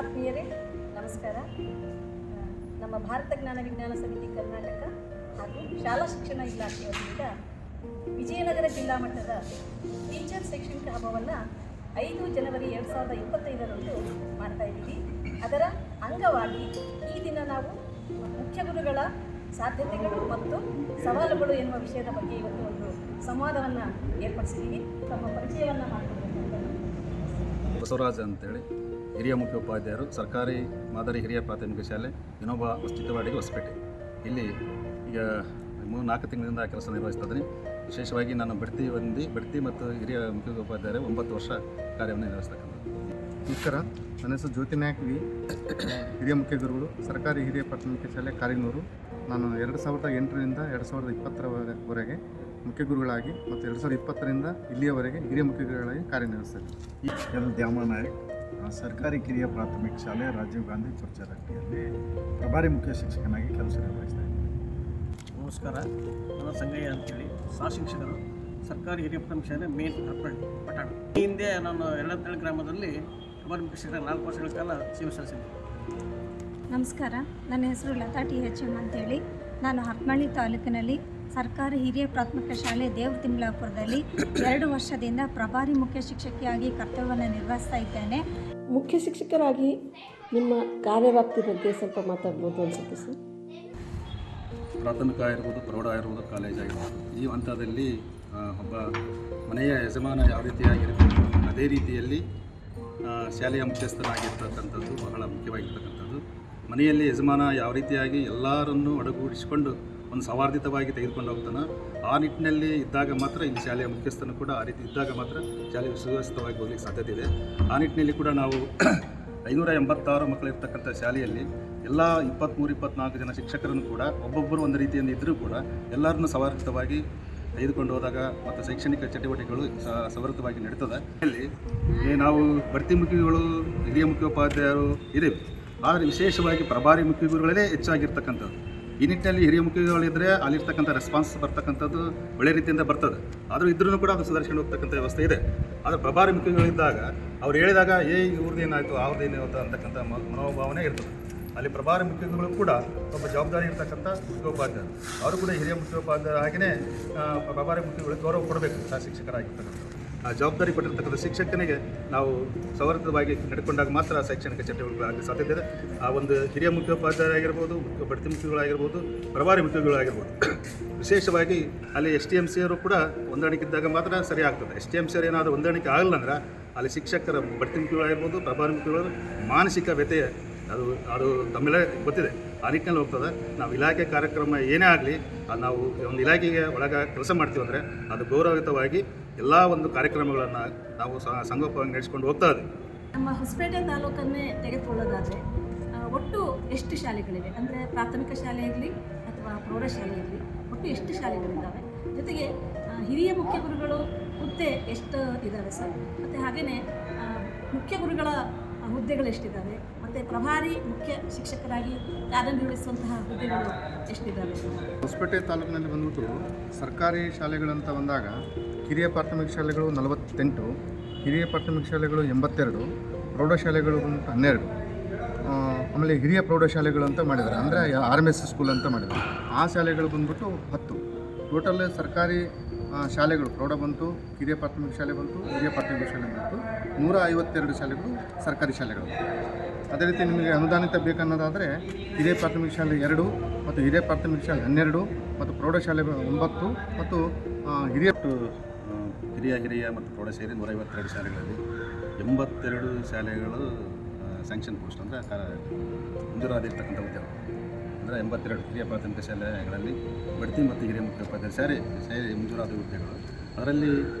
ಆತ್ಮೀಯರೇ ನಮಸ್ಕಾರ. ನಮ್ಮ ಭಾರತ ಜ್ಞಾನ ವಿಜ್ಞಾನ ಸಮಿತಿ ಕರ್ನಾಟಕ ಹಾಗೂ ಶಾಲಾ ಶಿಕ್ಷಣ ಇಲಾಖೆ ವತಿಯಿಂದ ವಿಜಯನಗರ ಜಿಲ್ಲಾ ಮಟ್ಟದ ಟೀಚರ್ ಶೈಕ್ಷಣಿಕ ಹಬ್ಬವನ್ನು 5 ಜನವರಿ 2025ರಂದು ಮಾಡ್ತಾ ಇದ್ದೀವಿ. ಅದರ ಅಂಗವಾಗಿ ಈ ದಿನ ನಾವು ಮುಖ್ಯ ಗುರುಗಳ ಸಾಧ್ಯತೆಗಳು ಮತ್ತು ಸವಾಲುಗಳು ಎನ್ನುವ ವಿಷಯದ ಬಗ್ಗೆ ಇವತ್ತು ಒಂದು ಸಂವಾದವನ್ನು ಏರ್ಪಡಿಸಿದ್ದೀವಿ. ತಮ್ಮ ಪರಿಚಯವನ್ನು ಮಾಡಿಕೊಡ್ಬೇಕು. ಬಸವರಾಜ್ ಅಂತೇಳಿ ಹಿರಿಯ ಮುಖ್ಯೋಪಾಧ್ಯಾಯರು, ಸರ್ಕಾರಿ ಮಾದರಿ ಹಿರಿಯ ಪ್ರಾಥಮಿಕ ಶಾಲೆ ವಿನೋಬ ಅಸ್ತಿತ್ವವಾಡಿಗೆ ಹೊಸಪೇಟೆ. ಇಲ್ಲಿ ಈಗ 3-4 ತಿಂಗಳಿಂದ ಕೆಲಸ ನಿರ್ವಹಿಸ್ತಾ ಇದ್ದೀನಿ. ವಿಶೇಷವಾಗಿ ನಾನು ಬಡ್ತಿ ಮತ್ತು ಹಿರಿಯ ಮುಖ್ಯೋಪಾಧ್ಯಾಯರು 9 ವರ್ಷ ಕಾರ್ಯವನ್ನು ನಿರ್ವಹಿಸ್ತಕ್ಕಂಥದ್ದು. ನಮಸ್ಕಾರ, ನನ್ನ ಹೆಸರು ಜ್ಯೋತಿ ನಾಯಕ್ ವಿ, ಹಿರಿಯ ಮುಖ್ಯ ಗುರುಗಳು, ಸರ್ಕಾರಿ ಹಿರಿಯ ಪ್ರಾಥಮಿಕ ಶಾಲೆ ಕಾರಿನೂರು. ನಾನು 2008ರಿಂದ 2020ರವರೆಗೆ ಮುಖ್ಯ ಗುರುಗಳಾಗಿ ಮತ್ತು 2020ರಿಂದ ಇಲ್ಲಿಯವರೆಗೆ ಹಿರಿಯ ಮುಖ್ಯ ಗುರುಗಳಾಗಿ ಕಾರ್ಯನಿರ್ವಹಿಸ್ತೀನಿ. ಎಲ್ ದ್ಯಾಮ ನಾಯಕ್, ಸರ್ಕಾರಿ ಕಿರಿಯ ಪ್ರಾಥಮಿಕ ಶಾಲೆ ರಾಜೀವ್ ಗಾಂಧಿ ಚುರ್ಚರಟ್ಟಿಯಲ್ಲಿ ಪ್ರಭಾರಿ ಮುಖ್ಯ ಶಿಕ್ಷಕನಾಗಿ ಕೆಲಸ ನಿರ್ವಹಿಸ್ತಾ ಇದ್ದೀನಿ. ನಮಸ್ಕಾರ, ನಾನು ಸಂಗಯ್ಯ ಅಂತೇಳಿ ಸಹ ಶಿಕ್ಷಕರು, ಸರ್ಕಾರಿ ಹಿರಿಯ ಪ್ರಾಥಮಿಕ ಶಾಲೆ ಮೇನ್ ಪಟ್ಟಣ. ಈ ಹಿಂದೆ ನಾನು 2 ಗ್ರಾಮದಲ್ಲಿ ಪ್ರಭಾರಿ ಮುಖ್ಯ ಶಿಕ್ಷಕ 4 ವರ್ಷಗಳ ಕಾಲ ಸೇವೆ ಸಲ್ಲಿಸಿದ್ದೆ. ನಮಸ್ಕಾರ, ನನ್ನ ಹೆಸರು ಲತಾ THM ಅಂತೇಳಿ. ನಾನು ಹರಪನಹಳ್ಳಿ ತಾಲೂಕಿನಲ್ಲಿ ಸರ್ಕಾರಿ ಹಿರಿಯ ಪ್ರಾಥಮಿಕ ಶಾಲೆ ದೇವತಿಮಲಾಪುರದಲ್ಲಿ 2 ವರ್ಷದಿಂದ ಪ್ರಭಾರಿ ಮುಖ್ಯ ಶಿಕ್ಷಕಿಯಾಗಿ ಕರ್ತವ್ಯವನ್ನು ನಿರ್ವಹಿಸ್ತಾ ಇದ್ದೇನೆ. ಮುಖ್ಯ ಶಿಕ್ಷಕರಾಗಿ ನಿಮ್ಮ ಕಾರ್ಯವ್ಯಾಪ್ತಿ ಬಗ್ಗೆ ಸ್ವಲ್ಪ ಮಾತಾಡ್ಬೋದು ಅನ್ಸುತ್ತೆ ಸರ್. ಪ್ರಾಥಮಿಕ ಆಗಿರ್ಬೋದು, ಪ್ರೌಢ ಆಗಿರ್ಬೋದು, ಕಾಲೇಜ್ ಆಗಿರ್ಬೋದು, ಈ ಹಂತದಲ್ಲಿ ಒಬ್ಬ ಮನೆಯ ಯಜಮಾನ ಯಾವ ರೀತಿಯಾಗಿರಬೇಕು ಅದೇ ರೀತಿಯಲ್ಲಿ ಶಾಲೆಯ ಮುಖ್ಯಸ್ಥನಾಗಿರ್ತಕ್ಕಂಥದ್ದು ಬಹಳ ಮುಖ್ಯವಾಗಿರ್ತಕ್ಕಂಥದ್ದು. ಮನೆಯಲ್ಲಿ ಯಜಮಾನ ಯಾವ ರೀತಿಯಾಗಿ ಎಲ್ಲರನ್ನೂ ಒಡಗೂಡಿಸಿಕೊಂಡು ಒಂದು ಸೌಹಾರ್ದಿತವಾಗಿ ತೆಗೆದುಕೊಂಡು ಹೋಗ್ತಾನೆ, ಆ ನಿಟ್ಟಿನಲ್ಲಿ ಇದ್ದಾಗ ಮಾತ್ರ ಇಲ್ಲಿ ಶಾಲೆಯ ಮುಖ್ಯಸ್ಥನು ಕೂಡ ಆ ರೀತಿ ಇದ್ದಾಗ ಮಾತ್ರ ಶಾಲೆಯು ಸುವ್ಯವಸ್ಥಿತವಾಗಿ ಹೋಗಲಿಕ್ಕೆ ಸಾಧ್ಯತೆ ಇದೆ. ಆ ನಿಟ್ಟಿನಲ್ಲಿ ಕೂಡ ನಾವು 586 ಮಕ್ಕಳಿರ್ತಕ್ಕಂಥ ಶಾಲೆಯಲ್ಲಿ ಎಲ್ಲ 23-24 ಜನ ಶಿಕ್ಷಕರನ್ನು ಕೂಡ ಒಬ್ಬೊಬ್ಬರು ಒಂದು ರೀತಿಯಿಂದ ಇದ್ದರೂ ಕೂಡ ಎಲ್ಲರನ್ನೂ ಸೌಹಾರ್ದಿತವಾಗಿ ತೆಗೆದುಕೊಂಡು ಹೋದಾಗ ಮತ್ತು ಶೈಕ್ಷಣಿಕ ಚಟುವಟಿಕೆಗಳು ಸವೃತ್ತವಾಗಿ ನಡೀತದೆ. ಇಲ್ಲಿ ನಾವು ಬಡ್ತಿ ಮುಖ್ಯಗಳು, ಹಿರಿಯ ಮುಖ್ಯೋಪಾಧ್ಯಾಯರು ಇದ್ದೇವೆ, ಆದರೆ ವಿಶೇಷವಾಗಿ ಪ್ರಭಾರಿ ಮುಖ್ಯ ಗುರುಗಳೇ ಹೆಚ್ಚಾಗಿರ್ತಕ್ಕಂಥದ್ದು. ಈ ನಿಟ್ಟಿನಲ್ಲಿ ಹಿರಿಯ ಮುಖ್ಯಗಳಿದ್ದರೆ ಅಲ್ಲಿರ್ತಕ್ಕಂಥ ರೆಸ್ಪಾನ್ಸ್ ಬರ್ತಕ್ಕಂಥದ್ದು ಒಳ್ಳೆ ರೀತಿಯಿಂದ ಬರ್ತದೆ. ಆದರೂ ಇದ್ರೂ ಕೂಡ ಅದು ಸುಧಾರಿಸ್ಕೊಂಡು ಹೋಗ್ತಕ್ಕಂಥ ವ್ಯವಸ್ಥೆ ಇದೆ. ಆದರೆ ಪ್ರಭಾರಿ ಮುಖ್ಯಗಳಿದ್ದಾಗ ಅವ್ರು ಹೇಳಿದಾಗ ಇವ್ರದ್ದೇನಾಯಿತು ಅವ್ರದ್ದೇನಾಯಿತು ಅಂತಕ್ಕಂಥ ಮನೋಭಾವನೆ ಇರ್ತದೆ. ಅಲ್ಲಿ ಪ್ರಭಾರಿ ಮುಖ್ಯಗಳು ಕೂಡ ಒಬ್ಬ ಜವಾಬ್ದಾರಿ ಇರ್ತಕ್ಕಂಥ ಮುಖ್ಯೋಪಾಧ್ಯಾಯರು, ಅವರು ಕೂಡ ಹಿರಿಯ ಮುಖ್ಯೋಪಾಧ್ಯಾಯರ ಹಾಗೆಯೇ ಪ್ರಭಾರಿ ಮುಖ್ಯಗಳಿಗೆ ಗೌರವ ಕೊಡಬೇಕು. ಶಿಕ್ಷಕರಾಗಿರ್ತಕ್ಕಂಥ ಆ ಜವಾಬ್ದಾರಿ ಕೊಟ್ಟಿರ್ತಕ್ಕಂಥ ಶಿಕ್ಷಕನಿಗೆ ನಾವು ಸವರ್ತಿತವಾಗಿ ನಡೆಕೊಂಡಾಗ ಮಾತ್ರ ಶೈಕ್ಷಣಿಕ ಚಟುವಟಿಕೆಗಳಾಗಲಿ ಸಾಧ್ಯತೆ ಇದೆ. ಆ ಒಂದು ಹಿರಿಯ ಮುಖ್ಯೋಪಾಧ್ಯಾಯರಾಗಿರ್ಬೋದು, ಬಡ್ತಿ ಮುಖ್ಯಗಳಾಗಿರ್ಬೋದು, ಪ್ರಭಾರಿ ಮುಖ್ಯಗಳಾಗಿರ್ಬೋದು. ವಿಶೇಷವಾಗಿ ಅಲ್ಲಿ STMC ಅವರು ಕೂಡ ಹೊಂದಾಣಿಕೆ ಇದ್ದಾಗ ಮಾತ್ರ ಸರಿ ಆಗ್ತದೆ. STMC ಅವರು ಏನಾದರೂ ಹೊಂದಾಣಿಕೆ ಆಗಲ್ಲ ಅಂದ್ರೆ ಅಲ್ಲಿ ಶಿಕ್ಷಕರ ಬಡ್ತಿ ಮುಖ್ಯಗಳಾಗಿರ್ಬೋದು, ಪ್ರಭಾರಿ ಮುಖ್ಯಗಳು ಮಾನಸಿಕ ವ್ಯತ್ಯಯ ಅದು ತಮ್ಮೆಲ್ಲ ಗೊತ್ತಿದೆ. ಆ ನಿಟ್ಟಿನಲ್ಲಿ ಹೋಗ್ತದೆ. ನಾವು ಇಲಾಖೆ ಕಾರ್ಯಕ್ರಮ ಏನೇ ಆಗಲಿ ನಾವು ಒಂದು ಇಲಾಖೆಗೆ ಕೆಲಸ ಮಾಡ್ತೀವಿ ಅಂದರೆ ಅದು ಗೌರವಯುತವಾಗಿ ಎಲ್ಲ ಒಂದು ಕಾರ್ಯಕ್ರಮಗಳನ್ನು ನಾವು ಸಂಗೋಪವಾಗಿ ನಡೆಸ್ಕೊಂಡು ಹೋಗ್ತಾ ಇದ್ದೀವಿ. ನಮ್ಮ ಹೊಸಪೇಟೆ ತಾಲೂಕನ್ನೇ ತೆಗೆದುಕೊಳ್ಳೋದಾದರೆ ಒಟ್ಟು ಎಷ್ಟು ಶಾಲೆಗಳಿವೆ ಅಂದರೆ ಪ್ರಾಥಮಿಕ ಶಾಲೆ ಇರಲಿ ಅಥವಾ ಪ್ರೌಢಶಾಲೆ ಇರಲಿ, ಒಟ್ಟು ಎಷ್ಟು ಶಾಲೆಗಳಿದ್ದಾವೆ? ಜೊತೆಗೆ ಹಿರಿಯ ಮುಖ್ಯ ಗುರುಗಳು ಹುದ್ದೆ ಎಷ್ಟು ಇದ್ದಾವೆ ಸರ್? ಮತ್ತು ಹಾಗೆಯೇ ಮುಖ್ಯ ಗುರುಗಳ ಹುದ್ದೆಗಳು ಎಷ್ಟಿದ್ದಾವೆ? ಮತ್ತು ಪ್ರಭಾರಿ ಮುಖ್ಯ ಶಿಕ್ಷಕರಾಗಿ ಕಾರ್ಯನಿರ್ವಹಿಸುವಂತಹ ಹುದ್ದೆಗಳು ಎಷ್ಟಿದ್ದಾವೆ? ಹೊಸಪೇಟೆ ತಾಲೂಕಿನಲ್ಲಿ ಬಂದ್ಬಿಟ್ಟು ಸರ್ಕಾರಿ ಶಾಲೆಗಳಂತ ಬಂದಾಗ ಹಿರಿಯ ಪ್ರಾಥಮಿಕ ಶಾಲೆಗಳು 48, ಹಿರಿಯ ಪ್ರಾಥಮಿಕ ಶಾಲೆಗಳು 82, ಪ್ರೌಢಶಾಲೆಗಳು ಬಂದ್ಬಿಟ್ಟು 12. ಆಮೇಲೆ ಹಿರಿಯ ಪ್ರೌಢಶಾಲೆಗಳು ಅಂತ ಮಾಡಿದ್ದಾರೆ, ಅಂದರೆ RMS ಸ್ಕೂಲ್ ಅಂತ ಮಾಡಿದ್ದಾರೆ. ಆ ಶಾಲೆಗಳು ಬಂದ್ಬಿಟ್ಟು 10. ಟೋಟಲ್ ಸರ್ಕಾರಿ ಶಾಲೆಗಳು ಪ್ರೌಢ ಬಂತು, ಹಿರಿಯ ಪ್ರಾಥಮಿಕ ಶಾಲೆ ಬಂತು, ಹಿರಿಯ ಪ್ರಾಥಮಿಕ ಶಾಲೆ ಬಂತು, 152 ಶಾಲೆಗಳು ಸರ್ಕಾರಿ ಶಾಲೆಗಳು. ಅದೇ ರೀತಿ ನಿಮಗೆ ಅನುದಾನಿತ ಬೇಕನ್ನೋದಾದರೆ ಹಿರಿಯ ಪ್ರಾಥಮಿಕ ಶಾಲೆ 2 ಮತ್ತು ಹಿರಿಯ ಪ್ರಾಥಮಿಕ ಶಾಲೆ 12 ಮತ್ತು ಪ್ರೌಢಶಾಲೆ 9 ಮತ್ತು ಹಿರಿಯ ಮತ್ತು ಪ್ರೌಢ ಸೇರಿ 152 ಶಾಲೆಗಳಲ್ಲಿ 82 ಶಾಲೆಗಳು ಸ್ಯಾಂಕ್ಷನ್ ಪೋಸ್ಟ್ ಅಂದರೆ ಮಂಜೂರಾದಿರ್ತಕ್ಕಂಥ ಉದ್ಯೋಗ ಅಂದರೆ 82 ಹಿರಿಯ ಪ್ರಾಥಮಿಕ ಶಾಲೆಗಳಲ್ಲಿ ಬಡ್ತಿ ಮತ್ತು ಹಿರಿಯ ಮುಖ್ಯೋಪಾಧ್ಯಾಯರು ಸೇರಿ ಮಂಜೂರಾದ ಹುದ್ದೆಗಳು. ಅದರಲ್ಲಿ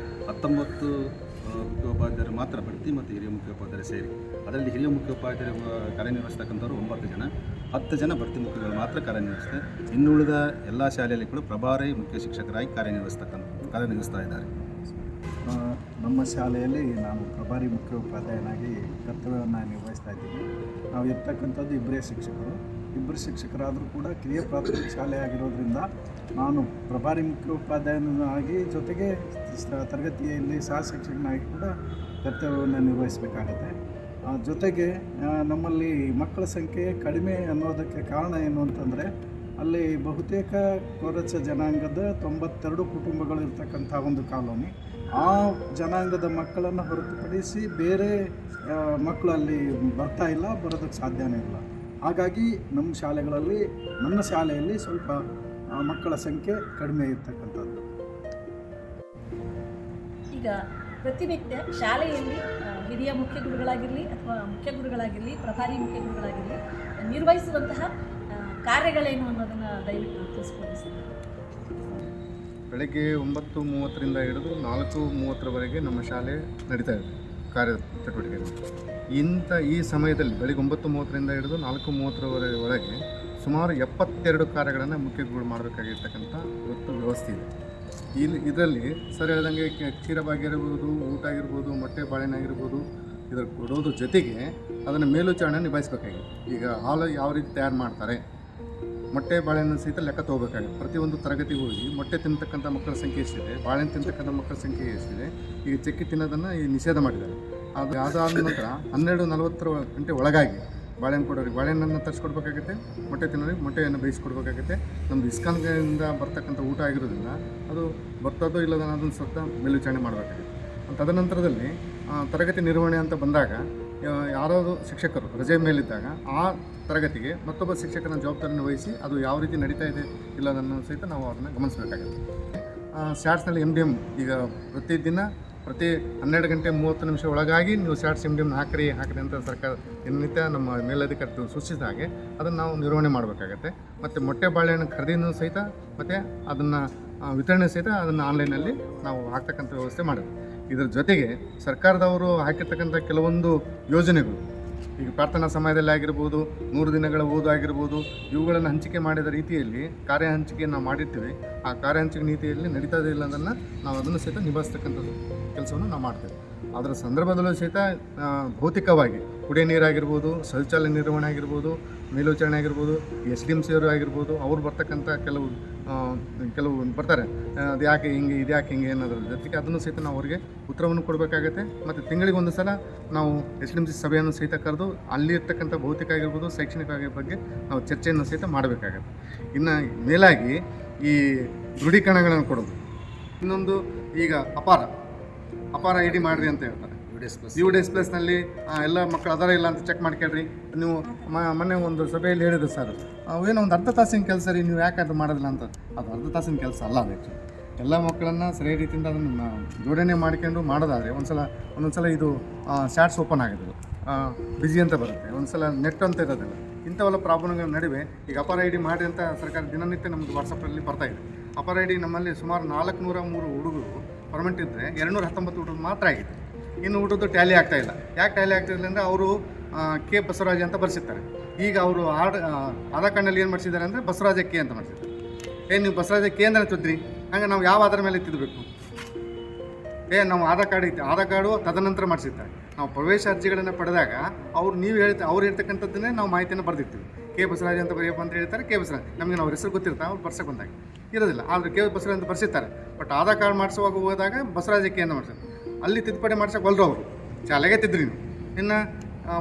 19 ಮುಖ್ಯೋಪಾಧ್ಯಾಯರು ಮಾತ್ರ ಬಡ್ತಿ ಮತ್ತು ಹಿರಿಯ ಮುಖ್ಯೋಪಾಧ್ಯಾಯರು ಸೇರಿ. ಅದರಲ್ಲಿ ಹಿರಿಯ ಮುಖ್ಯೋಪಾಧ್ಯಾಯರು ಕಾರ್ಯನಿರ್ವಹಿಸ್ತಕ್ಕಂಥವ್ರು 9 ಜನ, 10 ಜನ ಬಡ್ತಿ ಮುಖ್ಯಗಳು ಮಾತ್ರ ಕಾರ್ಯನಿರ್ವಹಿಸ್ತಾರೆ. ಇನ್ನುಳಿದ ಎಲ್ಲ ಶಾಲೆಯಲ್ಲಿ ಕೂಡ ಪ್ರಭಾರಿ ಮುಖ್ಯ ಶಿಕ್ಷಕರಾಗಿ ಕಾರ್ಯನಿರ್ವಹಿಸ್ತಾ ಇದ್ದಾರೆ. ನಮ್ಮ ಶಾಲೆಯಲ್ಲಿ ನಾನು ಪ್ರಭಾರಿ ಮುಖ್ಯೋಪಾಧ್ಯಾಯನಾಗಿ ಕರ್ತವ್ಯವನ್ನು ನಿರ್ವಹಿಸ್ತಾ ಇದ್ದೀನಿ. ನಾವು ಇರ್ತಕ್ಕಂಥದ್ದು ಇಬ್ಬರು ಶಿಕ್ಷಕರಾದರೂ ಕೂಡ ಕಿರಿಯ ಪ್ರಾಥಮಿಕ ಶಾಲೆ ಆಗಿರೋದ್ರಿಂದ ನಾನು ಪ್ರಭಾರಿ ಮುಖ್ಯೋಪಾಧ್ಯಾಯನಾಗಿ ಜೊತೆಗೆ ತರಗತಿಯಲ್ಲಿ ಸಹ ಶಿಕ್ಷಕನಾಗಿ ಕೂಡ ಕರ್ತವ್ಯವನ್ನು ನಿರ್ವಹಿಸಬೇಕಾಗತ್ತೆ. ಜೊತೆಗೆ ನಮ್ಮಲ್ಲಿ ಮಕ್ಕಳ ಸಂಖ್ಯೆ ಕಡಿಮೆ ಅನ್ನೋದಕ್ಕೆ ಕಾರಣ ಏನು ಅಂತಂದರೆ ಅಲ್ಲಿ ಬಹುತೇಕ ಕೊರಚ ಜನಾಂಗದ 92 ಕುಟುಂಬಗಳು ಇರ್ತಕ್ಕಂಥ ಒಂದು ಕಾಲೋನಿ. ಆ ಜನಾಂಗದ ಮಕ್ಕಳನ್ನು ಹೊರತುಪಡಿಸಿ ಬೇರೆ ಮಕ್ಕಳು ಅಲ್ಲಿ ಬರ್ತಾ ಇಲ್ಲ, ಬರೋದಕ್ಕೆ ಸಾಧ್ಯನೇ ಇಲ್ಲ. ಹಾಗಾಗಿ ನನ್ನ ಶಾಲೆಯಲ್ಲಿ ಸ್ವಲ್ಪ ಮಕ್ಕಳ ಸಂಖ್ಯೆ ಕಡಿಮೆ ಇರ್ತಕ್ಕಂಥದ್ದು. ಈಗ ಪ್ರತಿನಿತ್ಯ ಶಾಲೆಯಲ್ಲಿ ಹಿರಿಯ ಮುಖ್ಯ ಗುರುಗಳಾಗಿರಲಿ ಅಥವಾ ಮುಖ್ಯ ಗುರುಗಳಾಗಿರಲಿ, ಪ್ರಭಾರಿ ಮುಖ್ಯ ಗುರುಗಳಾಗಿರಲಿ ನಿರ್ವಹಿಸುವಂತಹ ಕಾರ್ಯಗಳೇನು ಅನ್ನೋದನ್ನು ದಯವಿಟ್ಟು ತಿಳಿಸ್ಕೊಡಿ ಸರ್. ಬೆಳಗ್ಗೆ 9:30ರಿಂದ ಹಿಡಿದು 4:30ರವರೆಗೆ ನಮ್ಮ ಶಾಲೆ ನಡೀತಾ ಇದೆ ಕಾರ್ಯ ಚಟುವಟಿಕೆಗಳು. ಈ ಸಮಯದಲ್ಲಿ ಬೆಳಗ್ಗೆ 9:30ರಿಂದ ಹಿಡಿದು 4:30ರವರೆಗೆ ಸುಮಾರು 72 ಕಾರ್ಯಗಳನ್ನು ಮುಖ್ಯ ಗುರುಗಳು ಮಾಡಬೇಕಾಗಿರ್ತಕ್ಕಂಥ ಇವತ್ತು ವ್ಯವಸ್ಥೆ ಇದೆ. ಇದರಲ್ಲಿ ಸರ್ ಹೇಳ್ದಂಗೆ ಕ್ಷೀರಭಾಗ್ಯ ಆಗಿರ್ಬೋದು, ಊಟ ಆಗಿರ್ಬೋದು, ಮೊಟ್ಟೆ ಬಾಳೆಹಣ್ಣು ಆಗಿರ್ಬೋದು, ಇದರ ಕೊಡೋದ್ರ ಜೊತೆಗೆ ಅದನ್ನು ಮೇಲ್ವಿಚಾರಣೆ ನಿಭಾಯಿಸಬೇಕಾಗಿದೆ. ಈಗ ಹಾಲು ಯಾವ ರೀತಿ ತಯಾರು ಮಾಡ್ತಾರೆ, ಮೊಟ್ಟೆ ಬಾಳೆಹಣ್ಣು ಸಹಿತ ಲೆಕ್ಕ ತೊಗೋಬೇಕಾಗುತ್ತೆ. ಪ್ರತಿಯೊಂದು ತರಗತಿಗೆ ಹೋಗಿ ಮೊಟ್ಟೆ ತಿನ್ನತಕ್ಕಂಥ ಮಕ್ಕಳ ಸಂಖ್ಯೆ ಎಷ್ಟಿದೆ, ಬಾಳೆಹಣ್ಣು ತಿನ್ನತಕ್ಕಂಥ ಮಕ್ಕಳ ಸಂಖ್ಯೆ ಎಷ್ಟಿದೆ, ಈಗ ಚಕ್ಕಿ ತಿನ್ನೋದನ್ನು ಈ ನಿಷೇಧ ಮಾಡಿದ್ದಾರೆ. ಅದಾದ ನಂತರ 12:40 ಗಂಟೆ ಒಳಗಾಗಿ ಬಾಳೆಹಣ್ಣು ಕೊಡೋರಿಗೆ ಬಾಳೆಹಣ್ಣನ್ನು ತರಿಸ್ಕೊಡ್ಬೇಕಾಗುತ್ತೆ, ಮೊಟ್ಟೆ ತಿನ್ನೋರಿಗೆ ಮೊಟ್ಟೆಯನ್ನು ಬೇಯಿಸ್ಕೊಡ್ಬೇಕಾಗುತ್ತೆ. ನಮ್ಮದು ಇಸ್ಕಾನ್ಗಳಿಂದ ಬರ್ತಕ್ಕಂಥ ಊಟ ಆಗಿರೋದ್ರಿಂದ ಅದು ಬರ್ತದೋ ಇಲ್ಲದ ಅದನ್ನು ಸ್ವಲ್ಪ ಮೇಲ್ವಿಚಾರಣೆ ಮಾಡಬೇಕಾಗುತ್ತೆ. ತದನಂತರದಲ್ಲಿ ತರಗತಿ ನಿರ್ವಹಣೆ ಅಂತ ಬಂದಾಗ ಯಾರಾದರೂ ಶಿಕ್ಷಕರು ರಜೆ ಮೇಲಿದ್ದಾಗ ಆ ತರಗತಿಗೆ ಮತ್ತೊಬ್ಬ ಶಿಕ್ಷಕನ ಜವಾಬ್ದಾರಿಯನ್ನು ವಹಿಸಿ ಅದು ಯಾವ ರೀತಿ ನಡೀತಾ ಇದೆ ಇಲ್ಲದನ್ನು ಸಹಿತ ನಾವು ಅದನ್ನು ಗಮನಿಸಬೇಕಾಗುತ್ತೆ. ಸ್ಯಾಟ್ಸ್ನಲ್ಲಿ MDM ಈಗ ಪ್ರತಿದಿನ ಪ್ರತಿ 12:30 ಒಳಗಾಗಿ ನೀವು ಸ್ಯಾಟ್ಸ್ MDM ಹಾಕ್ರಿ ಅಂತ ಸರ್ಕಾರ ದಿನನಿತ್ಯ ನಮ್ಮ ಮೇಲಧಿಕಾರಿ ಸೂಚಿಸಿದ ಹಾಗೆ ಅದನ್ನು ನಾವು ನಿರ್ವಹಣೆ ಮಾಡಬೇಕಾಗತ್ತೆ. ಮತ್ತು ಮೊಟ್ಟೆ ಬಾಳೆಹಣ್ಣು ಖರೀದಿನೂ ಸಹಿತ ಮತ್ತು ಅದನ್ನು ವಿತರಣೆ ಸಹಿತ ಅದನ್ನು ಆನ್ಲೈನಲ್ಲಿ ನಾವು ಹಾಕ್ತಕ್ಕಂಥ ವ್ಯವಸ್ಥೆ ಮಾಡಿದ್ವಿ. ಇದರ ಜೊತೆಗೆ ಸರ್ಕಾರದವರು ಹಾಕಿರ್ತಕ್ಕಂಥ ಕೆಲವೊಂದು ಯೋಜನೆಗಳು, ಈಗ ಪ್ರಾರ್ಥನಾ ಸಮಯದಲ್ಲಿ ಆಗಿರ್ಬೋದು, 100 ದಿನಗಳ ಓದು ಆಗಿರ್ಬೋದು, ಇವುಗಳನ್ನು ಹಂಚಿಕೆ ಮಾಡಿದ ರೀತಿಯಲ್ಲಿ ಕಾರ್ಯ ಹಂಚಿಕೆ ನಾವು ಮಾಡಿರ್ತೀವಿ. ಆ ಕಾರ್ಯ ಹಂಚಿಕೆ ನೀತಿಯಲ್ಲಿ ನಡೀತದೆ ಇಲ್ಲ ಅದನ್ನು ನಾವು ಅದನ್ನು ಸಹಿತ ನಿಭಾಯಿಸ್ತಕ್ಕಂಥದ್ದು ಕೆಲಸವನ್ನು ನಾವು ಮಾಡ್ತೇವೆ. ಅದರ ಸಂದರ್ಭದಲ್ಲೂ ಸಹಿತ ಭೌತಿಕವಾಗಿ ಕುಡಿಯೋ ನೀರಾಗಿರ್ಬೋದು, ಶೌಚಾಲಯ ನಿರ್ವಹಣೆ ಆಗಿರ್ಬೋದು, ಮೇಲ್ವಿಚಾರಣೆ ಆಗಿರ್ಬೋದು, SDMC ಅವರು ಆಗಿರ್ಬೋದು, ಅವ್ರು ಬರ್ತಕ್ಕಂಥ ಕೆಲವು ಬರ್ತಾರೆ, ಅದು ಯಾಕೆ ಹಿಂಗೆ, ಇದು ಯಾಕೆ ಹಿಂಗೆ ಅನ್ನೋದ್ರ ಜೊತೆಗೆ ಅದನ್ನು ಸಹಿತ ನಾವು ಅವರಿಗೆ ಉತ್ತರವನ್ನು ಕೊಡಬೇಕಾಗತ್ತೆ. ಮತ್ತು ತಿಂಗಳಿಗೆ ಒಂದು ಸಲ ನಾವು SDMC ಸಭೆಯನ್ನು ಸಹಿತ ಕರೆದು ಅಲ್ಲಿ ಇರ್ತಕ್ಕಂಥ ಭೌತಿಕ ಆಗಿರ್ಬೋದು, ಶೈಕ್ಷಣಿಕ ಬಗ್ಗೆ ನಾವು ಚರ್ಚೆಯನ್ನು ಸಹಿತ ಮಾಡಬೇಕಾಗತ್ತೆ. ಇನ್ನು ಮೇಲಾಗಿ ಈ ದೃಢೀಕರಣಗಳನ್ನು ಕೊಡೋದು. ಇನ್ನೊಂದು ಈಗ ಅಪಾರ ID ಮಾಡಿರಿ ಅಂತ ಹೇಳ್ತಾರೆ. UDS+ ಎಲ್ಲ ಮಕ್ಕಳು ಅದರ ಇಲ್ಲ ಅಂತ ಚೆಕ್ ಮಾಡ್ಕೊಳ್ರಿ. ನೀವು ಮೊನ್ನೆ ಒಂದು ಸಭೆಯಲ್ಲಿ ಹೇಳಿದ್ರು ಸರ್, ಏನೋ ಒಂದು ಅರ್ಧ ತಾಸಿನ ಕೆಲಸ ರೀ, ನೀವು ಯಾಕೆ ಅದು ಮಾಡೋದಿಲ್ಲ ಅಂತ. ಅದು ಅರ್ಧ ತಾಸಿನ ಕೆಲಸ ಅಲ್ಲ. ಅದು ಆ್ಯಕ್ಚುಲಿ ಎಲ್ಲ ಮಕ್ಕಳನ್ನು ಸರಿಯಾದ ರೀತಿಯಿಂದ ಅದನ್ನು ಜೋಡಣೆ ಮಾಡ್ಕೊಂಡು ಮಾಡೋದಾದರೆ ಒಂದೊಂದ್ಸಲ ಇದು ಸ್ಯಾಟ್ಸ್ ಓಪನ್ ಆಗಿರೋದು ಬಿಜಿ ಅಂತ ಬರುತ್ತೆ, ಒಂದ್ಸಲ ನೆಟ್ ಅಂತ ಇರೋದಿಲ್ಲ. ಇಂಥವೆಲ್ಲ ಪ್ರಾಬ್ಲಮ್ಗಳ ನಡುವೆ ಈಗ ಅಪಾರ ID ಮಾಡಿ ಅಂತ ಸರ್ಕಾರ ದಿನನಿತ್ಯ ನಮ್ಮದು ವಾಟ್ಸಪ್ಪಲ್ಲಿ ಬರ್ತಾಯಿದೆ. ಅಪಾರ ID ನಮ್ಮಲ್ಲಿ ಸುಮಾರು 403 ಹುಡುಗರು ಪರ್ಮನೆಂಟ್ ಇದ್ದರೆ 219 ಹುಡುಗರು ಮಾತ್ರ ಆಗಿದೆ. ಇನ್ನು ಹುಡುಗರು ಟ್ಯಾಲಿ ಆಗ್ತಾಯಿಲ್ಲ. ಯಾಕೆ ಟ್ಯಾಲಿ ಆಗ್ತಾಯಿಲ್ಲ ಅಂದರೆ ಅವರು K ಬಸವರಾಜ ಅಂತ ಬರ್ಸಿರ್ತಾರೆ. ಈಗ ಅವರು ಆಧಾರ್ ಕಾರ್ಡ್ನಲ್ಲಿ ಏನು ಮಾಡಿಸಿದ್ದಾರೆ ಅಂದರೆ ಬಸವರಾಜ K ಅಂತ ಮಾಡಿಸಿದ್ದಾರೆ. ನೀವು ಬಸವರಾಜ K ಅಂದ್ರೆ ತಿದ್ರಿ, ಹಂಗೆ ನಾವು ಯಾವ ಆಧಾರ ಮೇಲೆ ತಿದ್ದಬೇಕು? ನಾವು ಆಧಾರ್ ಕಾರ್ಡು ತದನಂತರ ಮಾಡಿಸಿರ್ತಾರೆ. ನಾವು ಪ್ರವೇಶ ಅರ್ಜಿಗಳನ್ನು ಪಡೆದಾಗ ಅವ್ರು ಹೇಳ್ತಕ್ಕಂಥದ್ದನ್ನೇ ನಾವು ಮಾಹಿತಿಯನ್ನು ಬರೆದಿರ್ತೀವಿ. K ಬಸವರಾಜ ಅಂತ ಬರೆಯಪ್ಪ ಅಂತ ಹೇಳ್ತಾರೆ. K ಬಸವರಾಜ ನಮಗೆ ನಾವು ಹೆಸರು ಗೊತ್ತಿರ್ತಾರೆ, ಅವ್ರು ಬರ್ಸಕ್ಕೆ ಬಂದಾಗ ಇರೋದಿಲ್ಲ. ಆದರೆ K ಬಸವರಾಜ ಅಂತ ಬರ್ಸಿರ್ತಾರೆ. ಬಟ್ ಆಧಾರ್ ಕಾರ್ಡ್ ಮಾಡಿಸುವಾಗ ಹೋದಾಗ ಬಸವರಾಜ K ಅಂತ ಮಾಡಿಸ್ತಾರೆ. ಅಲ್ಲಿ ತಿದ್ದುಪಡಿ ಮಾಡ್ಸಕ್ಕೆ ಒಲ್ರು ಅವರು ಶಾಲೆಗೆ ತಿದ್ರಿ. ಇನ್ನು